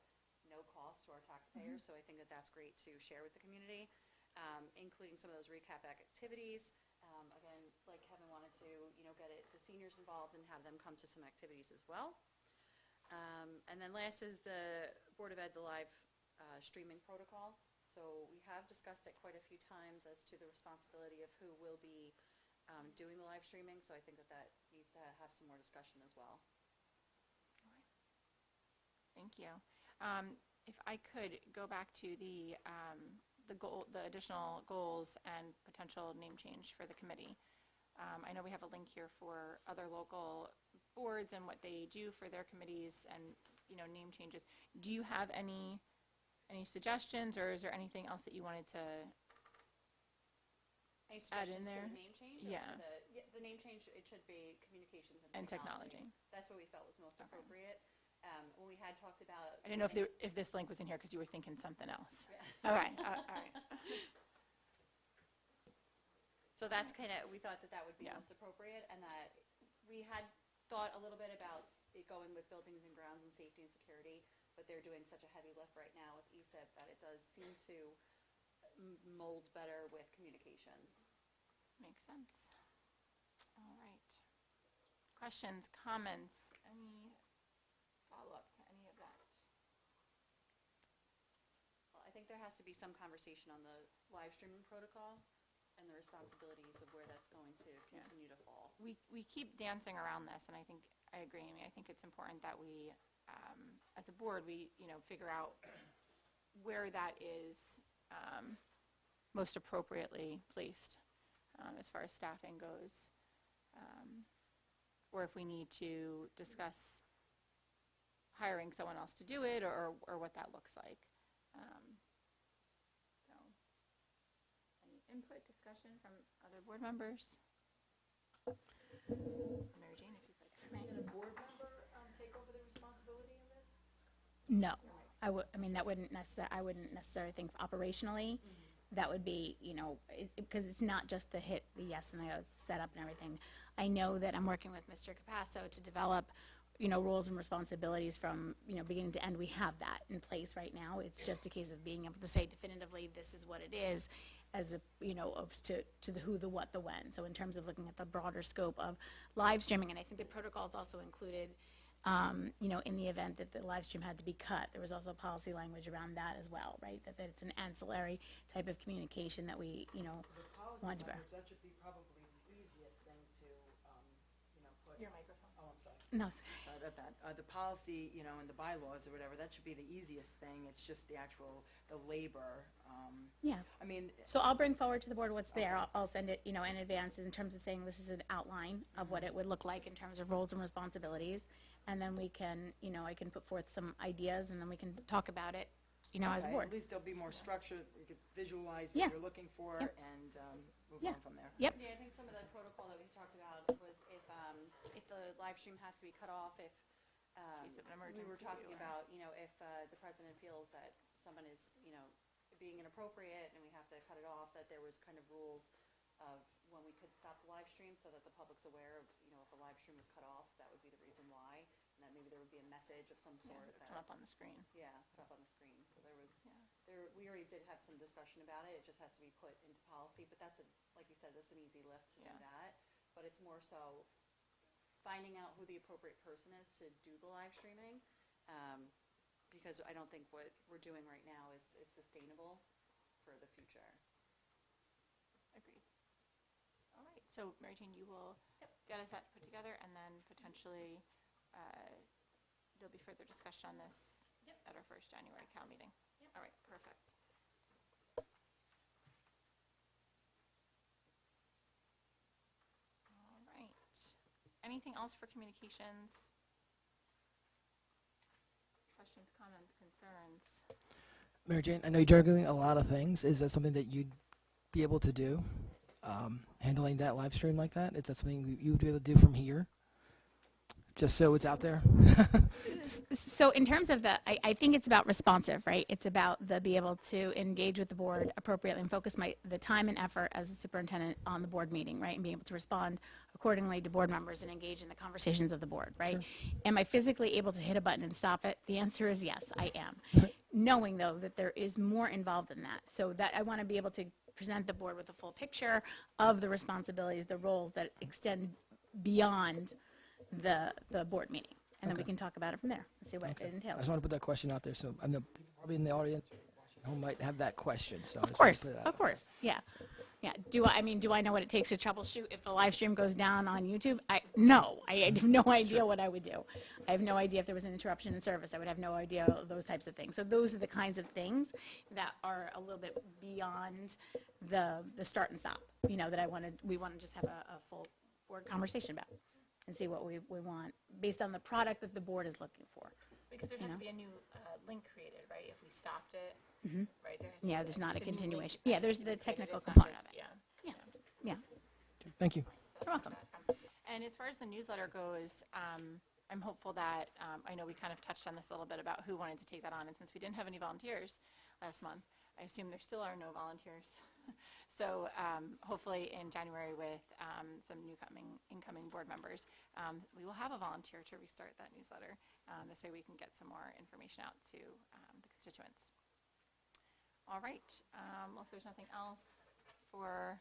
no cost to our taxpayers. So I think that that's great to share with the community, including some of those recap activities. Again, like Kevin wanted to, get the seniors involved and have them come to some activities as well. And then last is the Board of Ed, the live streaming protocol. So we have discussed it quite a few times as to the responsibility of who will be doing the live streaming. So I think that that needs to have some more discussion as well. Thank you. If I could go back to the additional goals and potential name change for the committee. I know we have a link here for other local boards and what they do for their committees and, name changes. Do you have any suggestions, or is there anything else that you wanted to Any add in suggestions there? to the name change? Or Yeah. to the name change, it should be communications And and technology. technology. That's what we felt was most appropriate. When we had talked about. I didn't know if this link was in here because you were thinking something else. Okay, all right. So that's we thought that that would be Yeah. most appropriate, and that we had thought a little bit about it going with buildings and grounds and safety and security, but they're doing such a heavy lift right now with ESIP that it does seem to mold better with communications. Makes sense. All right. Questions, comments, any follow-up to any of that? Well, I think there has to be some conversation on the live streaming protocol and the responsibilities of where that's going to continue to fall. We keep dancing around this, and I agree. I think it's important that we, as a board, we, figure out where that is most appropriately placed as far as staffing goes, or if we need to discuss hiring someone else to do it, or what that looks like. So, any input, discussion from other board members? Mary Jane, if you'd like to. Can a board member take over the responsibility in this? No, that wouldn't necessarily, I wouldn't necessarily think operationally. That would be, because it's not just the hit, the yes and the setup and everything. I know that I'm working with Mr. Capasso to develop, roles and responsibilities from, beginning to end. We have that in place right now. It's just a case of being able to say definitively, this is what it is, as a, to the who, the what, the when. So in terms of looking at the broader scope of live streaming, and I think the protocols also included, in the event that the live stream had to be cut, there was also policy language around that as well, right? That it's an ancillary type of communication that we, The policy wanted to. language, that should be probably the easiest thing to, put. Your microphone. Oh, I'm sorry. No, Sorry about that. The policy, and the bylaws or whatever, that should be the easiest thing. It's just the labor. yeah. I mean, So I'll bring forward to the board what's there. I'll send it, in advance in terms of saying this is an outline of what it would look like in terms of roles and responsibilities. And then we can, I can put forth some ideas and then we can talk about it, as a okay, board. at least there'll be more structure. You could visualize Yeah. what you're looking for Yep. and move Yeah. on from there. Yep. Yeah, I think some of the protocol that we talked about was if the live stream has to be cut off, if Case of an we were emergency talking or- about, if the president feels that someone is, being inappropriate and we have to cut it off, that there was kind of rules of when we could stop the live stream so that the public's aware of, if the live stream was cut off, that would be the reason why, and that maybe there would be a message of some Yeah, sort it'll that. come up on the screen. Yeah, put up on the screen. So we already did have some discussion about it. It just has to be put into policy, but like you said, that's an easy lift to do Yeah. that. But it's more so finding out who the appropriate person is to do the live streaming, because I don't think what we're doing right now is sustainable for the future. Agreed. All right, so Mary Jane, you will get us that put together, and then potentially there'll be further discussion on this at our first January Cal meeting. All right, perfect. All right. Anything else for communications? Questions, comments, concerns? Mary Jane, I know you're juggling a lot of things. Is that something that you'd be able to do? Handling that live stream like that? Is that something you would be able to do from here? just so it's out there? So in terms of I think it's about responsive, right? It's about be able to engage with the board appropriately and focus the time and effort as a superintendent on the board meeting, right? And be able to respond accordingly to board members and engage in the conversations of the board, right? Am I physically able to hit a button and stop it? The answer is yes, I am. Knowing though that there is more involved than that. So that I want to be able to present the board with a full picture of the responsibilities, the roles that extend beyond the board meeting. And then we can talk about it from there and see what it I entails. just want to put that question out there, so I know people probably in the audience watching at home might have that question, so. I Of just wanna course, put it out of course, yeah. Yeah, do I know what it takes to troubleshoot if the live stream goes down on YouTube? No, I have no idea what I would do. I have no idea if there was an interruption in service. I would have no idea those types of things. So those are the kinds of things that are a little bit beyond the start and stop, that we want to just have a full board conversation about and see what we want based on the product that the board is looking for. Because there'd have to be a new link created, right, if we stopped it, right? Yeah, there's not a it's new link continuation. that Yeah, there's needs to the be created. technical It's not component of just- it. Yeah. Yeah. Okay, thank you. You're welcome. And as far as the newsletter goes, I'm hopeful that, I know we kind of touched on this a little bit about who wanted to take that on, and since we didn't have any volunteers last month, I assume there still are no volunteers. So hopefully in January with some incoming board members, we will have a volunteer to restart that newsletter. This way we can get some more information out to the constituents. All right, well, if there's nothing else for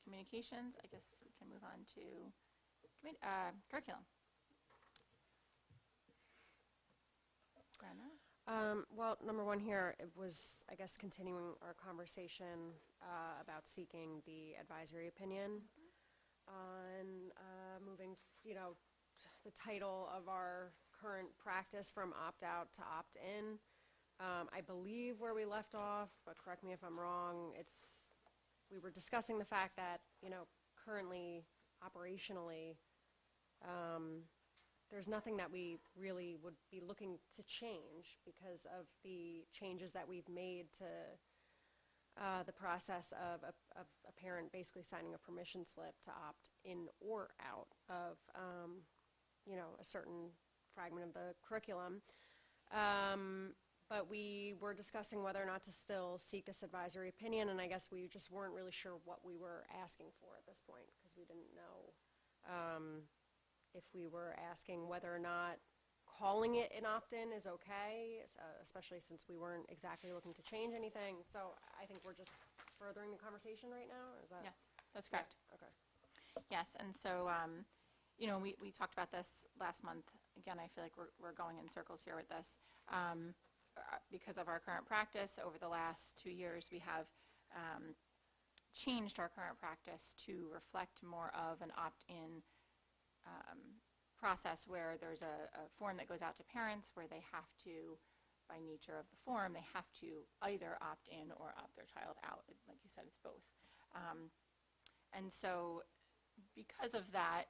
communications, I guess we can move on to curriculum. Brenna? Well, number one here, it was, I guess, continuing our conversation about seeking the advisory opinion on moving, the title of our current practice from opt-out to opt-in. I believe where we left off, but correct me if I'm wrong, we were discussing the fact that, currently, operationally, there's nothing that we really would be looking to change because of the changes that we've made to the process of a parent basically signing a permission slip to opt in or out of, a certain fragment of the curriculum. But we were discussing whether or not to still seek this advisory opinion, and I guess we just weren't really sure what we were asking for at this point because we didn't know if we were asking whether or not calling it an opt-in is okay, especially since we weren't exactly looking to change anything. So I think we're just furthering the conversation right now, or is that? Yes, that's correct. Yeah, okay. Yes, and so, we talked about this last month. Again, I feel like we're going in circles here with this. Because of our current practice, over the last 2 years, we have changed our current practice to reflect more of an opt-in process where there's a form that goes out to parents where they have to, by nature of the form, they have to either opt in or opt their child out. Like you said, it's both. And so because of that,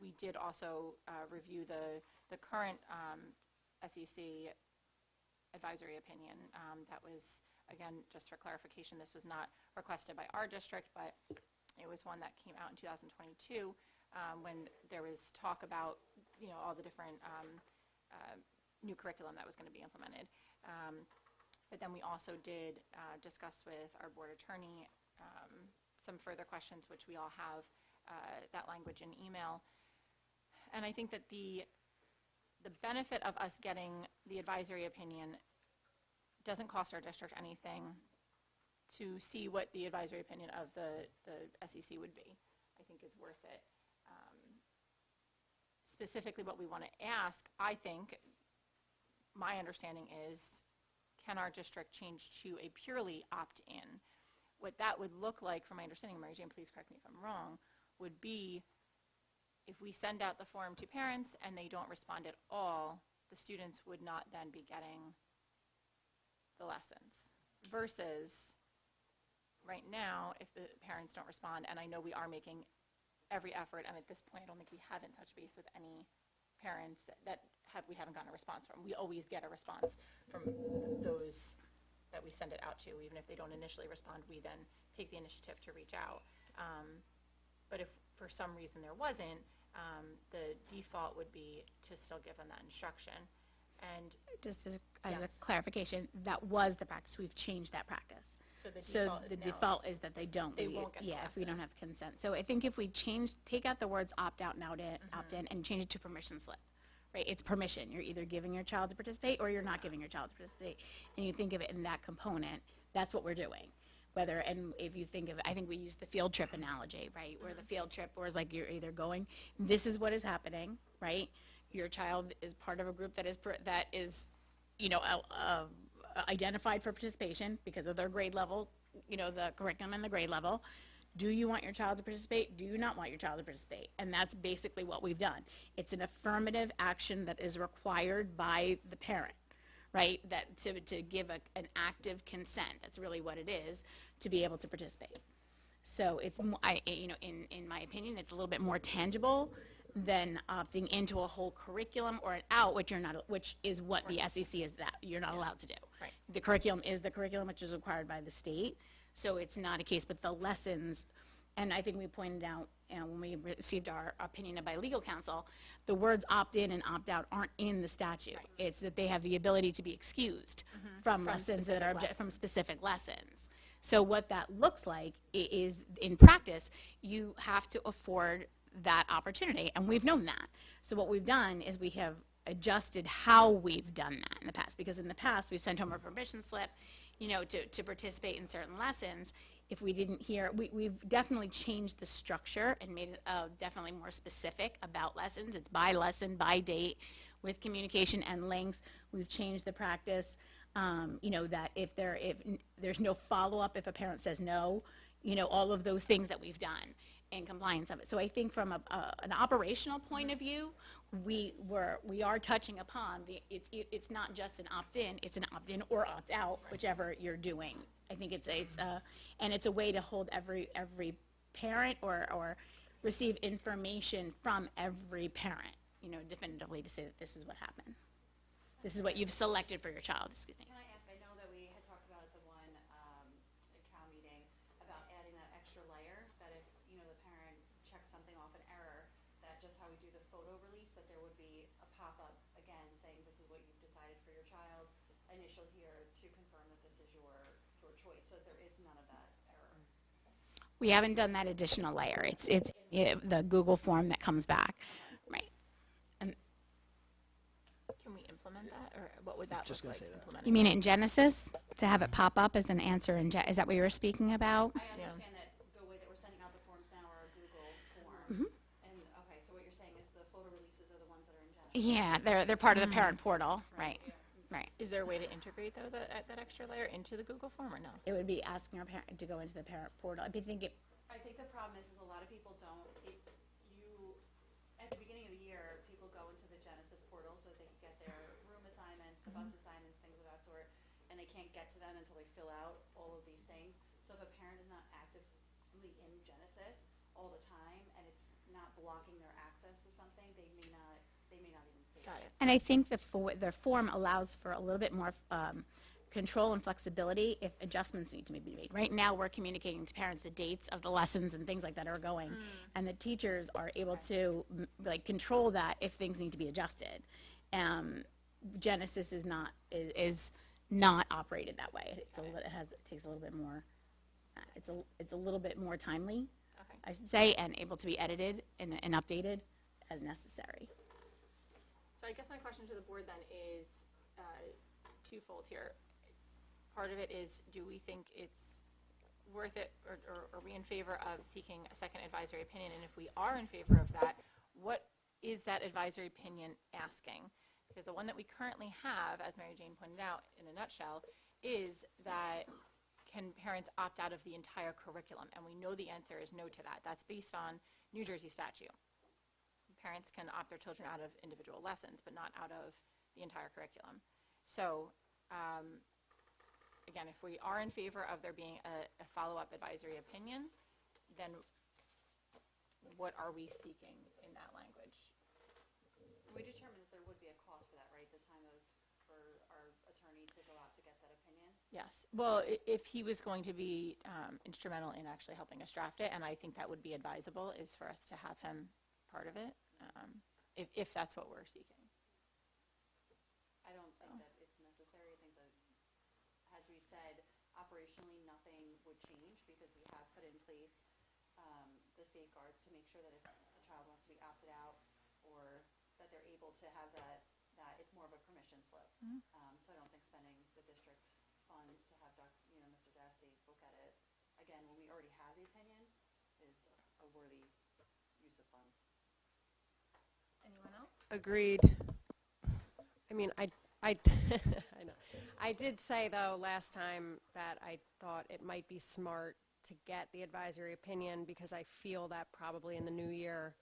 we did also review the current SEC advisory opinion. That was, again, just for clarification, this was not requested by our district, but it was one that came out in 2022 when there was talk about, all the different new curriculum that was going to be implemented. But then we also did discuss with our board attorney some further questions, which we all have that language in email. And I think that the benefit of us getting the advisory opinion doesn't cost our district anything to see what the advisory opinion of the SEC would be. I think is worth it. Specifically what we want to ask, I think, my understanding is, can our district change to a purely opt-in? What that would look like, from my understanding, Mary Jane, please correct me if I'm wrong, would be if we send out the form to parents and they don't respond at all, the students would not then be getting the lessons. Versus right now, if the parents don't respond, and I know we are making every effort, and at this point I don't think we haven't touched base with any parents that we haven't gotten a response from. We always get a response from those that we send it out to. Even if they don't initially respond, we then take the initiative to reach out. But if for some reason there wasn't, the default would be to still give them that instruction. And Just as Yes. a clarification, that was the practice. We've changed that practice. so the So default is the now. default is that they don't. They won't get the Yeah, if we don't lesson. have consent. So I think if we take out the words opt out and Mm-hmm. opt in, and change it to permission slip, right? It's permission. You're either giving your child to participate or you're not giving your child to participate. And you think of it in that component, that's what we're doing. And if you think of it, I think we use the field trip analogy, right? Where the field trip was like you're either going, this is what is happening, right? Your child is part of a group that is, identified for participation because of their grade level, the curriculum and the grade level. Do you want your child to participate? Do you not want your child to participate? And that's basically what we've done. It's an affirmative action that is required by the parent, right? That to give an active consent. That's really what it is, to be able to participate. So it's, in my opinion, it's a little bit more tangible than opting into a whole curriculum or an out, which is what the SEC is that you're not allowed to do. Right. The curriculum is the curriculum, which is required by the state. So it's not a case, but the lessons, and I think we pointed out when we received our opinion by legal counsel, the words opt in and opt out aren't in the statute. It's that they have the ability to be excused from lessons that are from specific lessons. So what that looks like is, in practice, you have to afford that opportunity, and we've known that. So what we've done is we have adjusted how we've done that in the past, because in the past we've sent home a permission slip, to participate in certain lessons. If we didn't hear, we've definitely changed the structure and made it definitely more specific about lessons. It's by lesson, by date, with communication and links. We've changed the practice, that if there's no follow-up if a parent says no, all of those things that we've done in compliance of it. So I think from an operational point of view, we are touching upon it's not just an opt-in, it's an opt-in or opt-out, whichever you're doing. I think it's a way to hold every parent or receive information from every parent, definitively, to say that this is what happened. This is what you've selected for your child, excuse me. Can I ask, I know that we had talked about at the one CAL meeting about adding that extra layer, that if, the parent checks something off an error, that just how we do the photo release, that there would be a pop-up again saying this is what you've decided for your child, initial here to confirm that this is your choice, so there is none of that error. We haven't done that additional layer. It's the Google form that comes back, right? And Can we implement that, or what would that Just look gonna like? say that. implementing you mean in Genesis to have it pop up as an answer in is that what you were speaking about? I understand that the way that we're sending out the forms now are a Google form. And, okay, so what you're saying is the photo releases are the ones that are in Genesis. Yeah, they're part of the parent portal, right? Right. Is there a way to integrate though that extra layer into the Google form, or no? It would be asking our parent to go into the parent portal. I think I think the problem is a lot of people don't, at the beginning of the year, people go into the Genesis portal so that they can get their room assignments, the bus assignments, things of that sort, and they can't get to them until they fill out all of these things. So if a parent is not actively in Genesis all the time, and it's not blocking their access to something, they may not even see it. Got it. and I think the form allows for a little bit more control and flexibility if adjustments need to be made. Right now, we're communicating to parents the dates of the lessons and things like that are going, and the teachers are able to control that if things need to be adjusted. Genesis is not operated that way. It takes a little bit more. It's a little bit more timely, Okay. I should say, and able to be edited and updated as necessary. So I guess my question to the board then is twofold here. Part of it is, do we think it's worth it, or are we in favor of seeking a second advisory opinion? And if we are in favor of that, what is that advisory opinion asking? Because the one that we currently have, as Mary Jane pointed out in a nutshell, is that can parents opt out of the entire curriculum? And we know the answer is no to that. That's based on New Jersey statute. Parents can opt their children out of individual lessons, but not out of the entire curriculum. So, again, if we are in favor of there being a follow-up advisory opinion, then what are we seeking in that language? We determined that there would be a cost for that, right? The time for our attorney to go out to get that opinion? Yes. Well, if he was going to be instrumental in actually helping us draft it, and I think that would be advisable, is for us to have him part of it. if that's what we're seeking. I don't think that it's necessary. I think that, as we said, operationally, nothing would change because we have put in place the safeguards to make sure that if a child wants to be opted out or that they're able to have that it's more of a permission slip. So I don't think spending the district funds to have Mr. Dasty look at it, again, when we already have the opinion, is a worthy use of funds. Anyone else? Agreed. I mean, I I know. I did say, though, last time that I thought it might be smart to get the advisory opinion because I feel that probably in the new year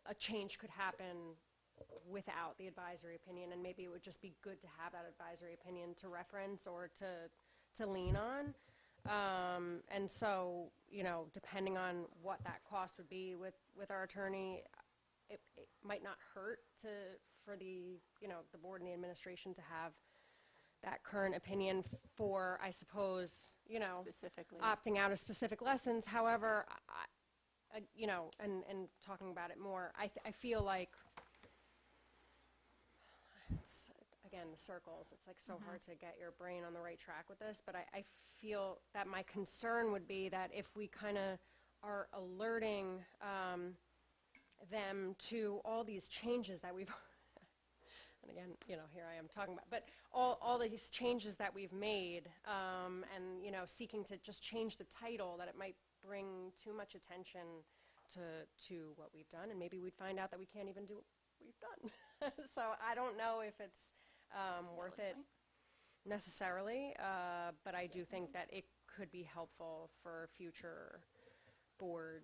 a change could happen without the advisory opinion, and maybe it would just be good to have that advisory opinion to reference or to lean on. And so, depending on what that cost would be with our attorney, it might not hurt for the board and the administration to have that current opinion for, I suppose, Specifically. opting out of specific lessons. However, and talking about it more, I feel like, again, the circles, it's like so hard to get your brain on the right track with this, but I feel that my concern would be that if we kind of are alerting them to all these changes that we've and again, here I am talking about, but all these changes that we've made, and, seeking to just change the title, that it might bring too much attention to what we've done, and maybe we'd find out that we can't even do what we've done. So I don't know if it's worth it necessarily, but I do think that it could be helpful for future board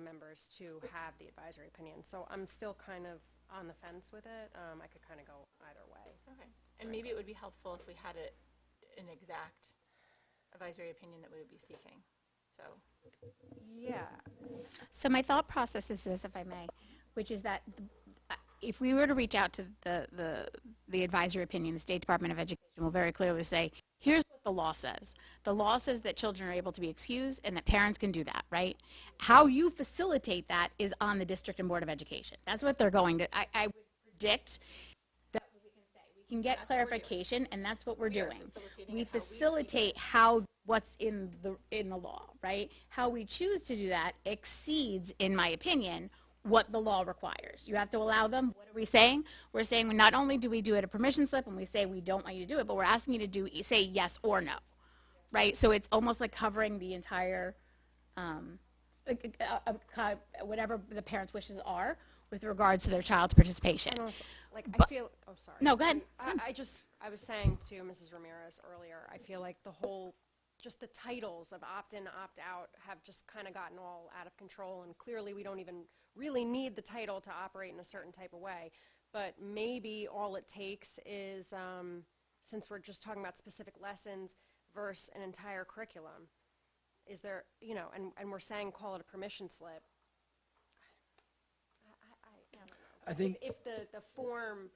members to have the advisory opinion. So I'm still kind of on the fence with it. I could kind of go either way. Okay. And maybe it would be helpful if we had an exact advisory opinion that we would be seeking. So, Yeah. So my thought process is this, if I may, which is that if we were to reach out to the advisory opinion, the State Department of Education will very clearly say, here's what the law says. The law says that children are able to be excused and that parents can do that, right? How you facilitate that is on the district and Board of Education. That's what they're going to, I would predict that we can say. We can get clarification, and that's what we're doing. We facilitate what's in the law, right? How we choose to do that exceeds, in my opinion, what the law requires. You have to allow them. What are we saying? We're saying not only do we do it a permission slip and we say we don't want you to do it, but we're asking you to say yes or no, right? So it's almost like covering the entire, whatever the parents' wishes are with regards to their child's participation. And also, I But- feel, oh, sorry. No, go ahead. I was saying to Mrs. Ramirez earlier, I feel like just the titles of opt-in, opt-out have just kind of gotten all out of control, and clearly we don't even really need the title to operate in a certain type of way. But maybe all it takes is, since we're just talking about specific lessons versus an entire curriculum, is there, and we're saying call it a permission slip. I don't know. I think If the form,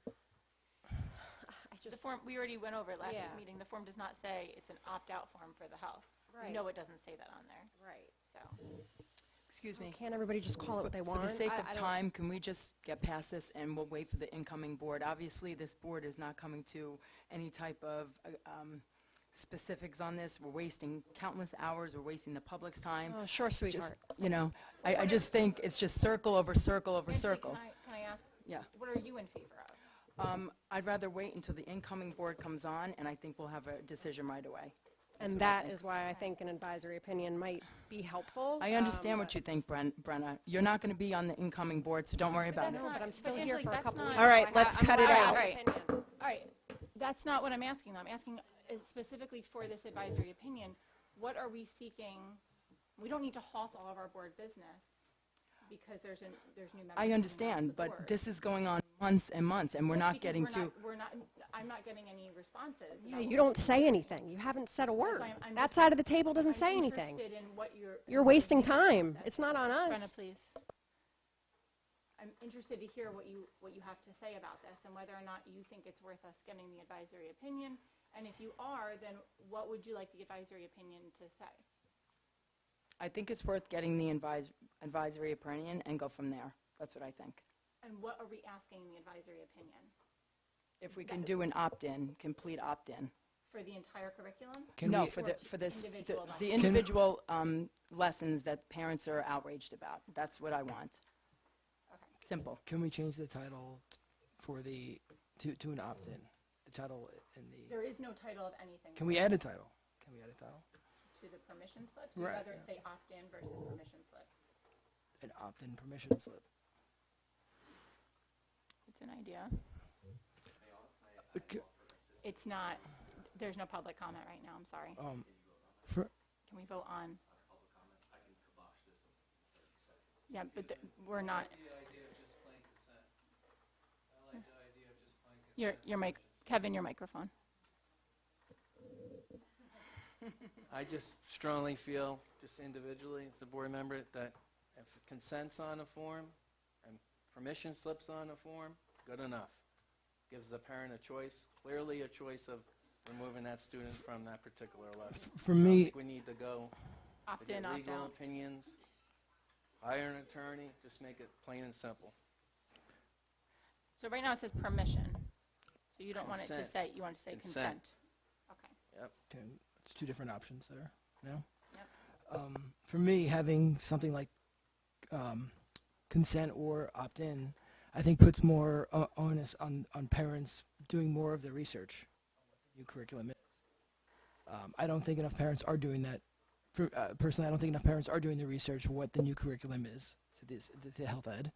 the form, we already went over it last Yeah. meeting. The form does not say it's an opt-out form for the health. Right. We know it doesn't say that on there. right. So, Excuse me. Can't everybody just call it what they want? For the sake of I don't- time, can we just get past this and we'll wait for the incoming board? Obviously, this board is not coming to any type of specifics on this. We're wasting countless hours. We're wasting the public's time. Oh, sure, Just, sweetheart. I just think it's just circle over circle over Angela, circle. can I ask, Yeah. what are you in favor of? I'd rather wait until the incoming board comes on, and I think we'll have a decision right away. And that is why I think an advisory opinion might be helpful. I understand what you think, Brenna. You're not going to be on the incoming board, so don't worry about it. No, but I'm still But here Angelique, for a that's couple not- weeks. All right, so let's I'm cut it allowed out. my opinion. All right, that's not what I'm asking, though. I'm asking specifically for this advisory opinion, what are we seeking? We don't need to halt all of our board business because there's new members. I coming on understand, the but board. this is going on months and months, and we're not Because getting to... I'm not getting any responses. Yeah, about you don't say anything. You haven't said a word. why I'm That just- side of the table doesn't I'm say anything. interested in what You're wasting time. It's not on Brenna, us. please. I'm interested to hear what you have to say about this and whether or not you think it's worth us getting the advisory opinion. And if you are, then what would you like the advisory opinion to say? I think it's worth getting the advisory opinion and go from there. That's what I think. And what are we asking in the advisory opinion? If we can do an opt-in, complete opt-in. For the entire curriculum? No, we- for this, Individual the lessons. individual lessons that parents are outraged about. That's what I want. Okay. Simple. Can we change the title for the, to an opt-in? The title in the, There is no title of anything. can we add a title? Can we add a title? To the permission slip? So Right, whether it say opt-in versus permission slip. An opt-in permission slip. It's an idea. Okay, It's not, there's no public comment right now, I'm sorry. For, Can we vote on? Yeah, but we're not, The idea of just plain consent. I like the idea of just plain consent. your mic, Kevin, your microphone. I just strongly feel, just individually, as a board member, that if consent's on a form and permission slips on a form, good enough. Gives the parent a choice, clearly a choice of removing that student from that particular lesson. for I don't me, think we need to go to Opt-in, get legal opt-out. opinions, hire an attorney, just make it plain and simple. So right now it says permission. So you don't want it to Consent. say, you want it to say Consent. consent. Okay. okay, it's two different options there, no? Yep. For me, having something like consent or opt-in, I think puts more onus on parents doing more of the research. New curriculum is. I don't think enough parents are doing that. Personally, I don't think enough parents are doing the research what the new curriculum is to health ed,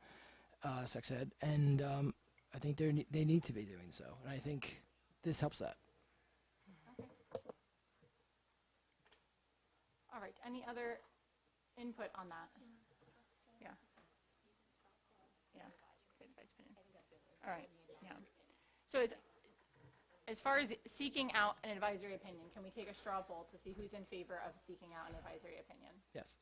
sex ed, and I think they need to be doing so. And I think this helps that. All right, any other input on that? Yeah. Yeah. Good advice, opinion. All right, yeah. So as far as seeking out an advisory opinion, can we take a straw poll to see who's in favor of seeking out an advisory opinion? Yes.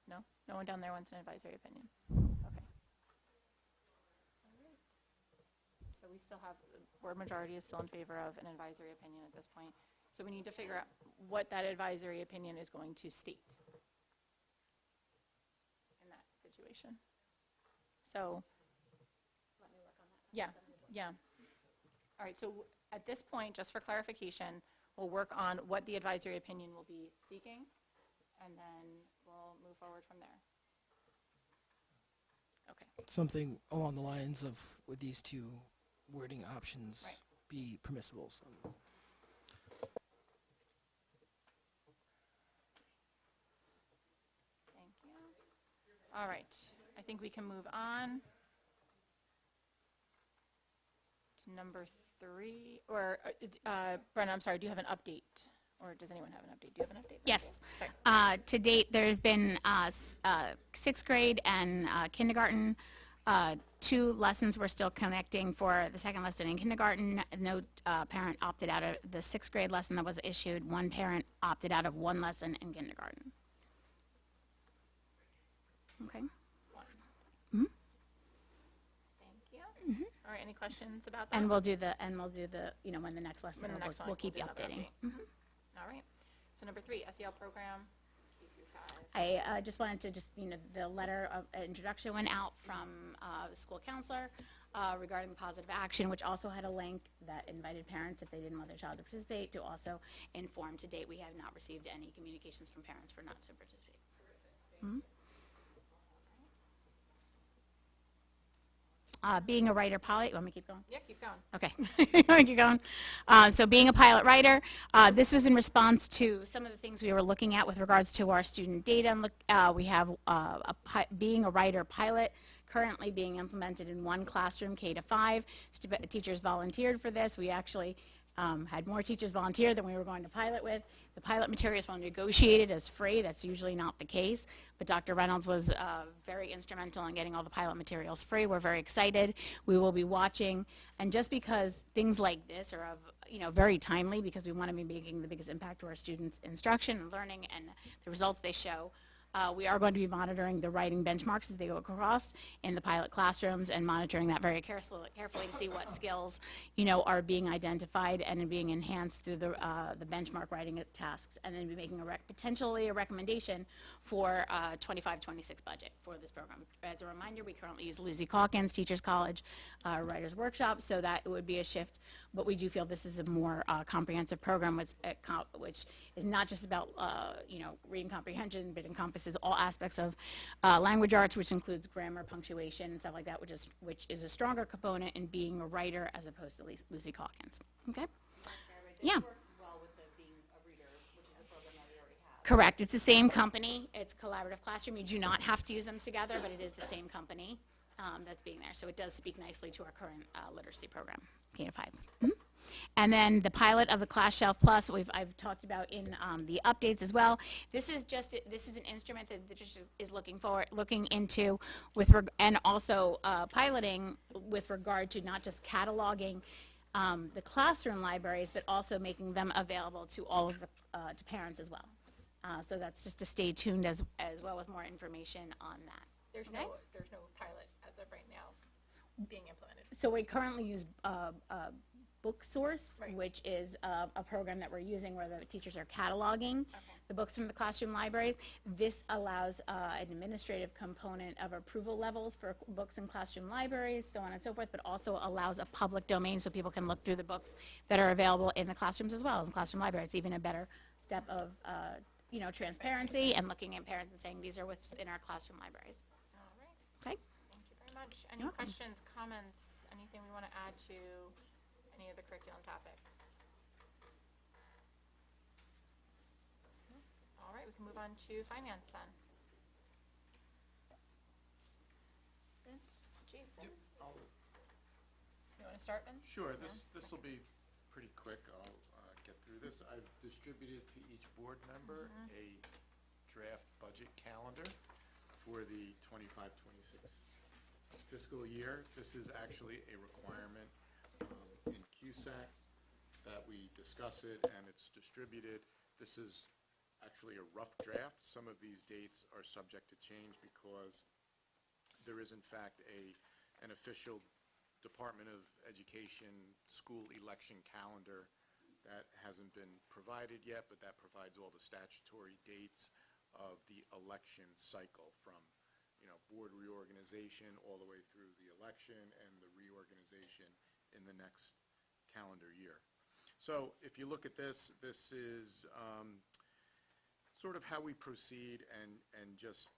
No? No one down there wants an advisory opinion? Okay. So we still have, the board majority is still in favor of an advisory opinion at this point. So we need to figure out what that advisory opinion is going to state in that situation. So. Let me work on that. Yeah, yeah. All right, so at this point, just for clarification, we'll work on what the advisory opinion will be seeking, and then we'll move forward from there. Okay. Something along the lines of with these two wording options Right. be permissible. So. Thank you. All right, I think we can move on to number 3, or Brenna, I'm sorry, do you have an update? Or does anyone have an update? Do you have an update? Yes. Sorry. To date, there's been 6th grade and kindergarten. 2 lessons we're still connecting for the second lesson in kindergarten. No parent opted out of the 6th grade lesson that was issued. 1 parent opted out of 1 lesson in kindergarten. Okay. Thank you. All right, any questions about that? And we'll do the, you know, when the next lesson, When the next one, we'll keep you do another updating. update. All right. So number 3, SEL program, K through 5. I just wanted to the letter of introduction went out from the school counselor regarding positive action, which also had a link that invited parents, if they didn't want their child to participate, to also inform. To date, we have not received any communications from parents for not to participate. Being a writer pilot, you want me to keep going? Yeah, keep going. Okay, keep going. So being a pilot writer, this was in response to some of the things we were looking at with regards to our student data. And we have being a writer pilot currently being implemented in 1 classroom, K-5. Teachers volunteered for this. We actually had more teachers volunteer than we were going to pilot with. The pilot materials were negotiated as free. That's usually not the case. But Dr. Reynolds was very instrumental in getting all the pilot materials free. We're very excited. We will be watching. And just because things like this are of, very timely, because we want to be making the biggest impact to our students' instruction and learning and the results they show, We are going to be monitoring the writing benchmarks as they go across in the pilot classrooms and monitoring that very carefully to see what skills, are being identified and being enhanced through the benchmark writing tasks, and then be making potentially a recommendation for 25-26 budget for this program. As a reminder, we currently use Lizzie Calkins, Teachers College Writers Workshop, so that it would be a shift, but we do feel this is a more comprehensive program which is not just about, reading comprehension, but encompasses all aspects of language arts, which includes grammar, punctuation, and stuff like that, which is a stronger component in being a writer as opposed to Lucy Calkins. Okay? Yeah. This works well with the being a reader, which is a program that we already have. Correct. It's the same company. It's Collaborative Classroom. You do not have to use them together, but it is the same company that's being there. So it does speak nicely to our current literacy program, K-5. Mm-hmm. And then the pilot of the Class Shelf Plus, I've talked about in the updates as well. This is an instrument that the district is looking into and also piloting with regard to not just cataloging the classroom libraries, but also making them available to all of the to parents as well. So that's just to stay tuned as well with more information on that. There's Okay. there's no pilot as of right now being implemented. So we currently use Book Source, Right. which is a program that we're using where the teachers are cataloging the books from the classroom libraries. This allows an administrative component of approval levels for books in classroom libraries, so on and so forth, but also allows a public domain so people can look through the books that are available in the classrooms as well, in classroom libraries. Even a better step of transparency and looking at parents and saying these are what's in our classroom libraries. All right. Okay? Thank you very much. Any You're welcome. questions, comments, anything we want to add to any of the curriculum topics? No? All right, we can move on to finance then. Vince, Jason, you want to start, Vince? Sure, this will be pretty quick. I'll get through this. I've distributed to each board member a draft budget calendar for the 25-26 fiscal year. This is actually a requirement in CUSAC that we discuss it, and it's distributed. This is actually a rough draft. Some of these dates are subject to change because there is in fact an official Department of Education school election calendar that hasn't been provided yet, but that provides all the statutory dates of the election cycle from, board reorganization all the way through the election and the reorganization in the next calendar year. So if you look at this, this is sort of how we proceed and just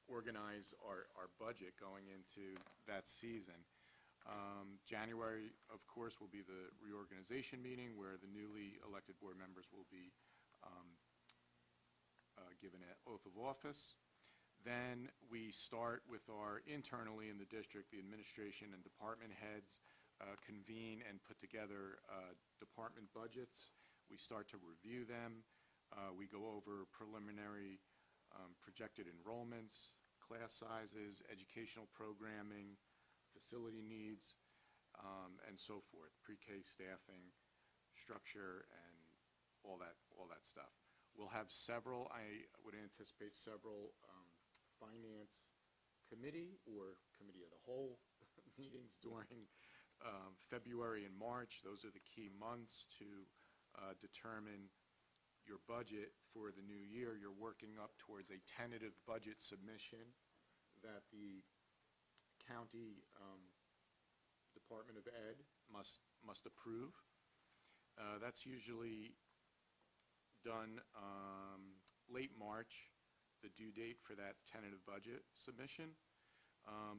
organize our budget going into that season. January, of course, will be the reorganization meeting where the newly elected board members will be given an oath of office. Then we start with our internally in the district, the administration and department heads convene and put together department budgets. We start to review them. We go over preliminary projected enrollments, class sizes, educational programming, facility needs, and so forth, pre-K staffing, structure, and all that stuff. We'll have several, I would anticipate several finance committee or committee of the whole meetings during February and March. Those are the key months to determine your budget for the new year. You're working up towards a tentative budget submission that the county Department of Ed must approve. That's usually done late March, the due date for that tentative budget submission.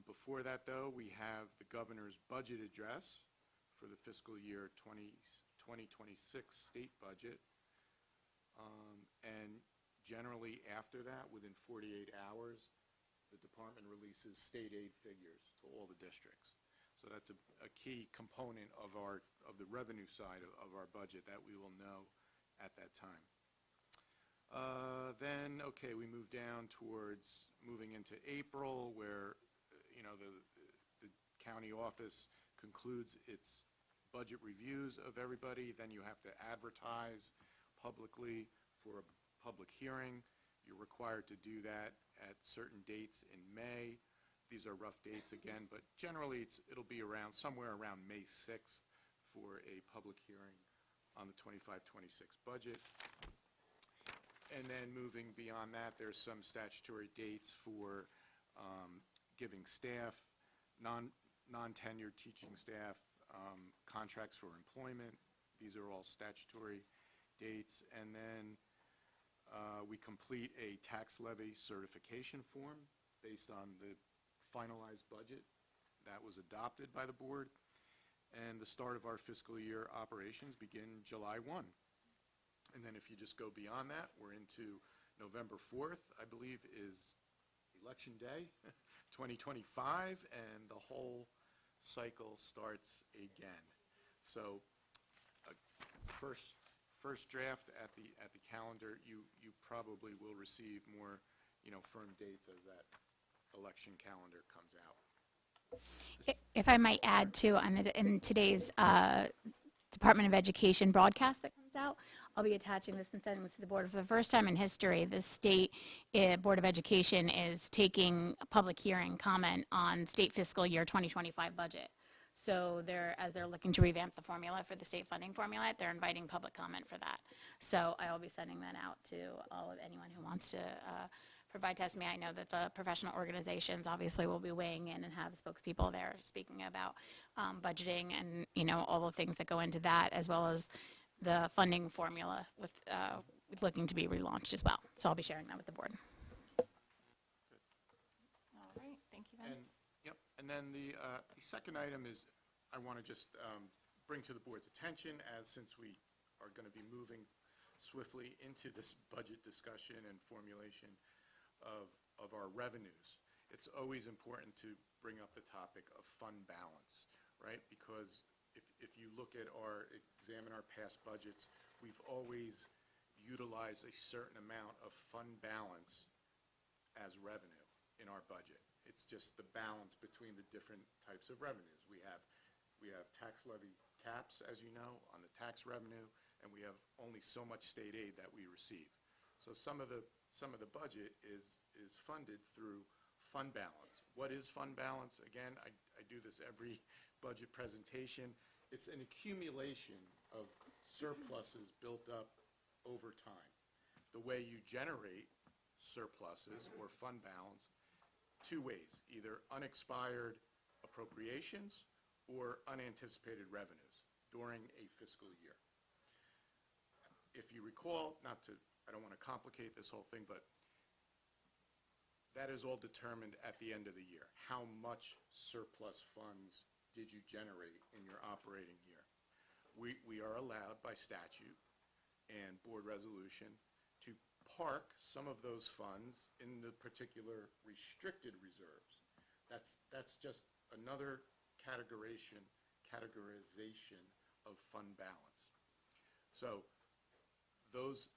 Before that, though, we have the governor's budget address for the fiscal year 2026 state budget. And generally after that, within 48 hours, the department releases state aid figures to all the districts. So that's a key component of the revenue side of our budget that we will know at that time. Then, okay, we move down towards moving into April, where the county office concludes its budget reviews of everybody. Then you have to advertise publicly for a public hearing. You're required to do that at certain dates in May. These are rough dates again, but generally it'll be around somewhere around May 6th for a public hearing on the 25-26 budget. And then moving beyond that, there's some statutory dates for giving staff, non-tenured teaching staff, contracts for employment. These are all statutory dates. And then we complete a tax levy certification form based on the finalized budget that was adopted by the board. And the start of our fiscal year operations begin July 1. And then if you just go beyond that, we're into November 4th, I believe, is Election Day, 2025, and the whole cycle starts again. So first draft at the calendar, you probably will receive more, firm dates as that election calendar comes out. If I might add too, in today's Department of Education broadcast that comes out, I'll be attaching this and sending this to the board. For the first time in history, the state Board of Education is taking a public hearing comment on state fiscal year 2025 budget. So as they're looking to revamp the formula for the state funding formula, they're inviting public comment for that. So I will be sending that out to anyone who wants to provide testimony. I know that the professional organizations obviously will be weighing in and have spokespeople there speaking about budgeting and all the things that go into that, as well as the funding formula with looking to be relaunched as well. So I'll be sharing that with the board. All right, thank you, Vince. Yep, and then the second item is I want to just bring to the board's attention, since we are going to be moving swiftly into this budget discussion and formulation of our revenues. It's always important to bring up the topic of fund balance, right? Because if you examine our past budgets, we've always utilized a certain amount of fund balance as revenue in our budget. It's just the balance between the different types of revenues. We have tax levy caps, as you know, on the tax revenue, and we have only so much state aid that we receive. So some of the budget is funded through fund balance. What is fund balance? Again, I do this every budget presentation. It's an accumulation of surpluses built up over time. The way you generate surpluses or fund balance, two ways: either unexpired appropriations or unanticipated revenues during a fiscal year. If you recall, I don't want to complicate this whole thing, but that is all determined at the end of the year. How much surplus funds did you generate in your operating year? We are allowed by statute and board resolution to park some of those funds in the particular restricted reserves. That's just another categorization of fund balance. So those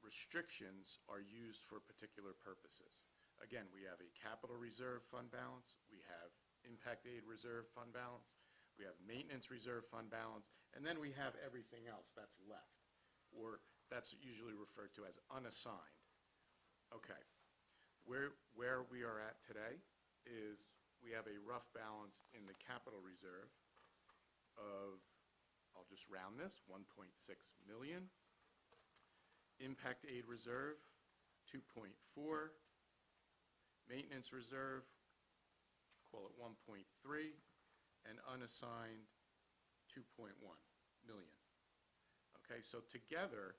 restrictions are used for particular purposes. Again, we have a capital reserve fund balance, we have impact aid reserve fund balance, we have maintenance reserve fund balance, and then we have everything else that's left, or that's usually referred to as unassigned. Okay, where we are at today is we have a rough balance in the capital reserve of, I'll just round this, 1.6 million. Impact aid reserve, 2.4. Maintenance reserve, call it 1.3, and unassigned 2.1 million. Okay, so together,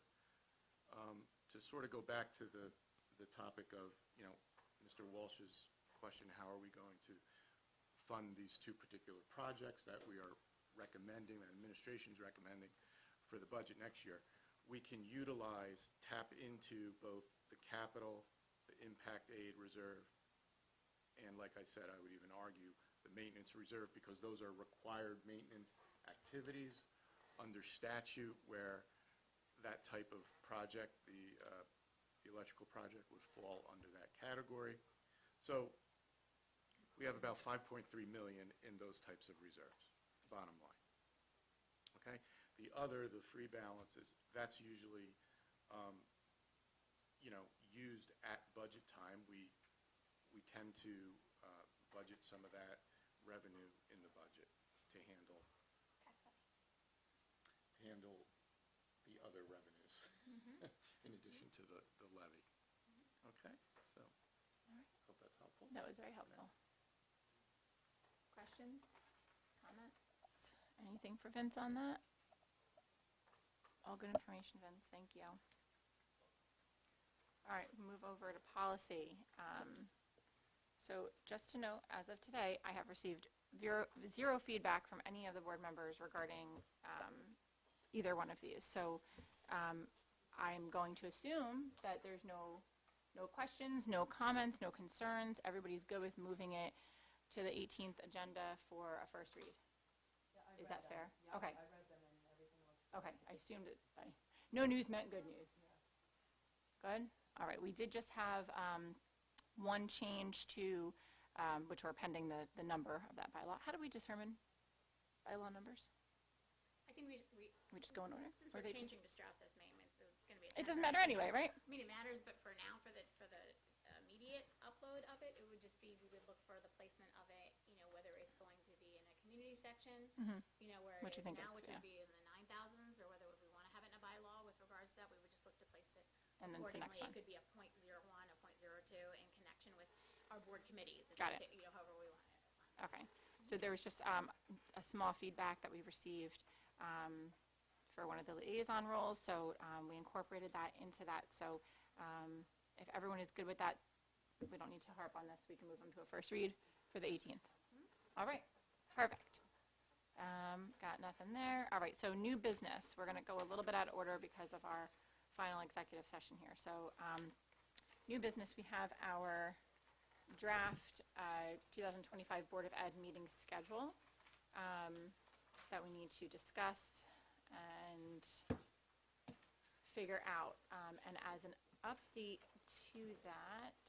to sort of go back to the topic of, Mr. Walsh's question, how are we going to fund these two particular projects that we are recommending, that administration's recommending for the budget next year, we can tap into both the capital, the impact aid reserve, and like I said, I would even argue the maintenance reserve, because those are required maintenance activities under statute where that type of project, the electrical project, would fall under that category. So we have about 5.3 million in those types of reserves, bottom line. Okay? The free balances, that's usually, used at budget time. We tend to budget some of that revenue in the budget to handle the other revenues in addition to the levy. Okay, so hope that's helpful. That was very helpful. Questions, comments, anything for Vince on that? All good information, Vince, thank you. All right, move over to policy. So just to note, as of today, I have received zero feedback from any of the board members regarding either one of these. So I'm going to assume that there's no questions, no comments, no concerns. Everybody's good with moving it to the 18th agenda for a first read. Is that fair? Okay. I read them and everything looks. Okay, I assumed it, no news meant good news. Good? All right, we did just have one change to, which we're pending the number of that bylaw. How do we determine bylaw numbers? I think we We just go in order? since Or we're they just- changing to Strauss's name, it's going to be. It doesn't matter anyway, right? I mean, it matters, but for now, for the immediate upload of it, it would just be, we would look for the placement of it, whether it's going to be in a community section, where it Which I is think now, it's- which yeah. would be in the 9,000s, or whether we want to have it in a bylaw with regards to that, we would just look to place it And then it's the next accordingly. one. It could be a .01, a .02 in connection with our board committees. Got it. However we want it. Okay, so there was just a small feedback that we received for one of the liaison roles, so we incorporated that into that. So if everyone is good with that, we don't need to harp on this. We can move them to a first read for the 18th. All right, perfect. Got nothing there. All right, so new business. We're going to go a little bit out of order because of our final executive session here. So new business, we have our draft 2025 Board of Ed meeting schedule that we need to discuss and figure out. And as an update to that,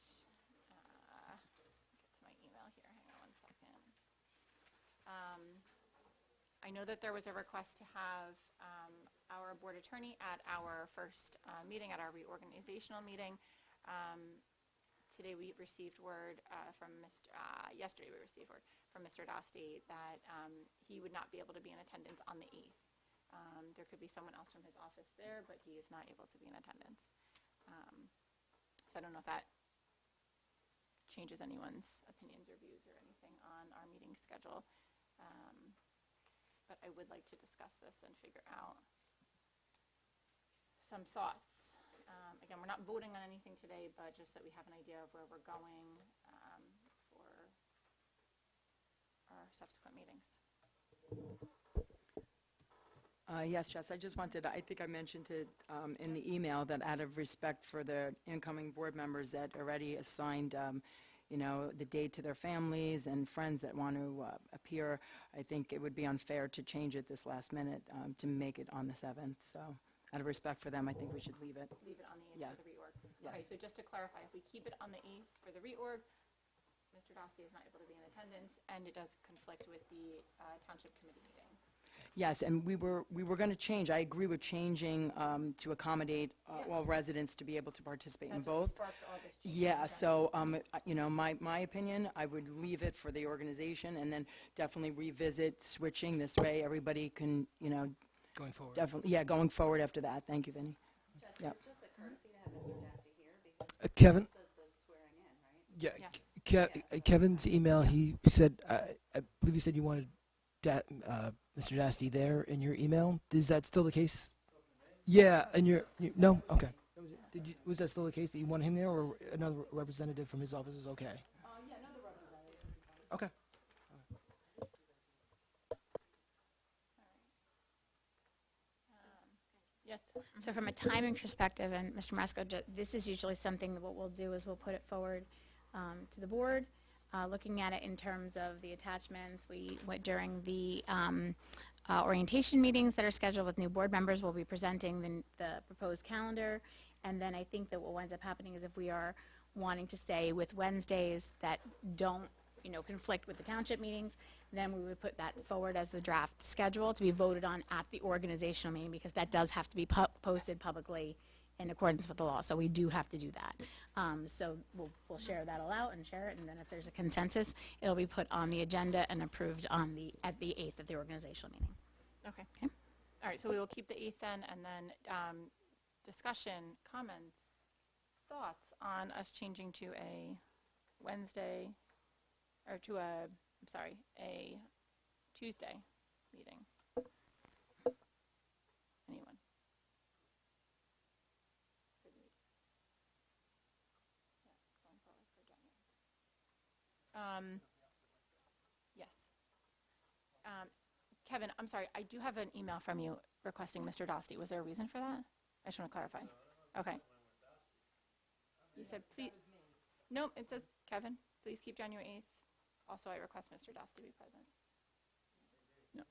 get to my email here, hang on one second. I know that there was a request to have our board attorney at our first meeting, at our reorganizational meeting. Today we received word yesterday we received word from Mr. Dostey that he would not be able to be in attendance on the 8th. There could be someone else from his office there, but he is not able to be in attendance. So I don't know if that changes anyone's opinions or views or anything on our meeting schedule. But I would like to discuss this and figure out some thoughts. Again, we're not voting on anything today, but just that we have an idea of where we're going for our subsequent meetings. Yes, Jess, I just wanted, I think I mentioned it in the email that out of respect for the incoming board members that already assigned, the date to their families and friends that want to appear, I think it would be unfair to change it this last minute to make it on the 7th. So out of respect for them, I think we should leave it. Leave it on the 8th Yeah. for the reorg. Yes. Okay, so just to clarify, if we keep it on the 8th for the reorg, Mr. Dostey is not able to be in attendance, and it does conflict with the Township Committee meeting. Yes, and we were going to change. I agree with changing to accommodate all residents to be able to participate in That's what both. sparked all this change. Yeah, so, my opinion, I would leave it for the organization and then definitely revisit switching. This way, everybody can, Going forward. definitely, going forward after that. Thank you, Vinnie. Yep. Just a courtesy to have Mr. Dasty here because Kevin? this says the swearing in, right? Yeah, Yes. Kevin's email, he said, I believe you said you wanted Mr. Dasty there in your email. Is that still the case? Yeah, and no? Okay. Was that still the case that you want him there, or another representative from his office is okay? Yeah, another representative. Okay. Yes. So from a timing perspective, and Mr. Marsko, this is usually something that what we'll do is we'll put it forward to the board. Looking at it in terms of the attachments, we went during the orientation meetings that are scheduled with new board members. We'll be presenting the proposed calendar. And then I think that what winds up happening is if we are wanting to stay with Wednesdays that don't, conflict with the township meetings, then we would put that forward as the draft schedule to be voted on at the organizational meeting, because that does have to be posted publicly in accordance with the law. So we do have to do that. So we'll share that all out and share it, and then if there's a consensus, it'll be put on the agenda and approved at the 8th at the organizational meeting. Okay. Okay. All right, so we will keep the 8th then, and then discussion, comments, thoughts on us changing to a Wednesday, or to a Tuesday meeting. Anyone? Yes. Kevin, I'm sorry, I do have an email from you requesting Mr. Dostie. Was there a reason for that? I just want to clarify. Okay. You said please. Nope, it says Kevin, please keep January 8th. Also, I request Mr. Dostie to be present. No.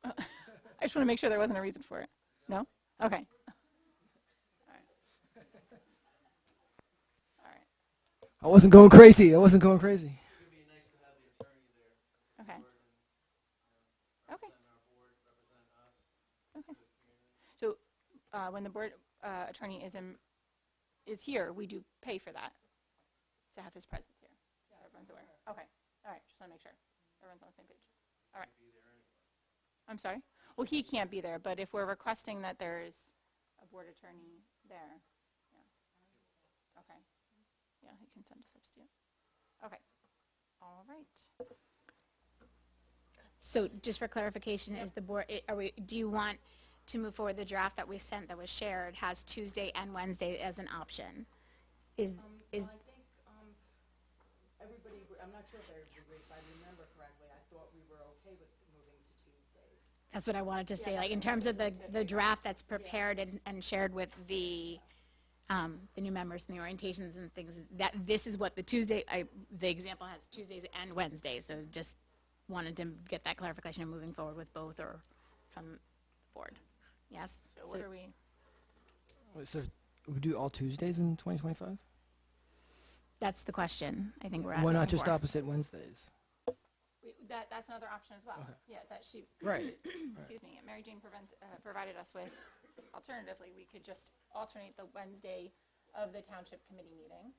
I just want to make sure there wasn't a reason for it. No? Okay. All right. All right. I wasn't going crazy. Okay. Okay. Okay. So when the board attorney is here, we do pay for that to have his presence here. So everyone's aware. Okay. All right. Just want to make sure everyone's on the same page. All right. I'm sorry? Well, he can't be there, but if we're requesting that there's a board attorney there, yeah. Okay. Yeah, he can send a substitute. Okay. All right. So just for clarification, is the board, do you want to move forward the draft that we sent that was shared has Tuesday and Wednesday as an option? Is, Well, I think everybody, I'm not sure if everybody agreed, if I remember correctly, I thought we were okay with moving to Tuesdays. that's what I wanted to say, like in terms of the draft that's prepared and shared with the new members and the orientations and things, that this is what the example has Tuesdays and Wednesdays, so just wanted to get that clarification of moving forward with both or from the board. Yes? So what are we? So we do all Tuesdays in 2025? That's the question I think we're Why not asking just for. opposite Wednesdays? That's another option as well. Okay. Yeah, that she. Right. Excuse me. Mary Jane provided us with. Alternatively, we could just alternate the Wednesday of the township committee meeting,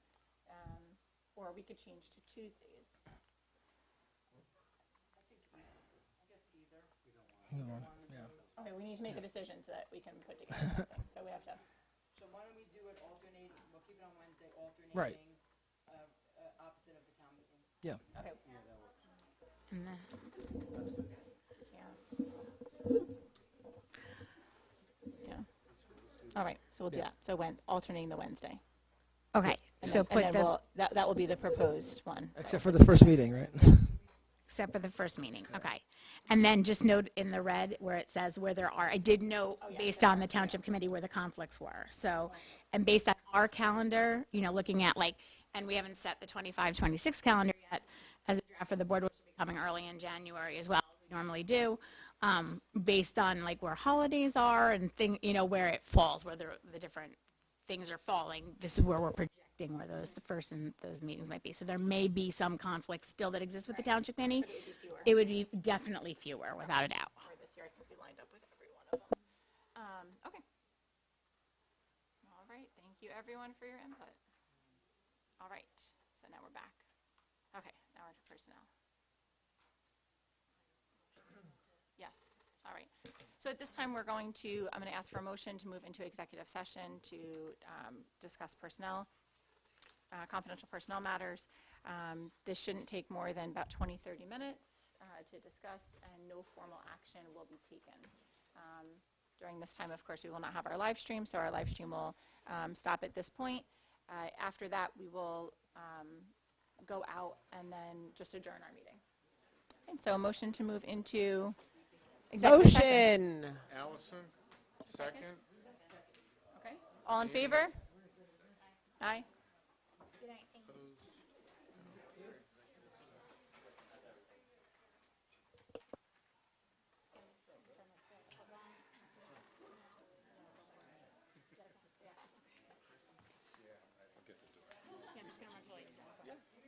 or we could change to Tuesdays. Okay, we need to make a decision so that we can put together something. So we have to. So why don't we do it alternate, we'll keep it on Wednesday, alternating. Right. Opposite of the town meeting. Yeah. Okay. And then- Yeah. All right. So we'll do that. So alternating the Wednesday. Okay, And so then, put and then the, that will be the proposed one. Except for the first meeting, right? except for the first meeting, okay. And then just note in the red where it says where there are, I did note based on the township committee where the conflicts were. So, and based on our calendar, looking at and we haven't set the 25-26 calendar yet as a draft for the board, which will be coming early in January as well, as we normally do, based on where holidays are and where it falls, where the different things are falling. This is where we're projecting where the first and those meetings might be. So there may be some conflicts still that exist with the township committee. It would be definitely fewer, without a doubt. For this year, I think we lined up with every one of them. Okay. All right. Thank you, everyone, for your input. All right. So now we're back. Okay. Now we're to personnel. Yes. All right. So at this time, I'm going to ask for a motion to move into executive session to discuss personnel, confidential personnel matters. This shouldn't take more than about 20-30 minutes to discuss, and no formal action will be taken. During this time, of course, we will not have our live stream, so our live stream will stop at this point. After that, we will go out and then just adjourn our meeting. Okay, so a motion to move into executive session. Motion. Allison, second. Okay. All in favor? Aye. Yeah, I'm just gonna run to the ladies' room.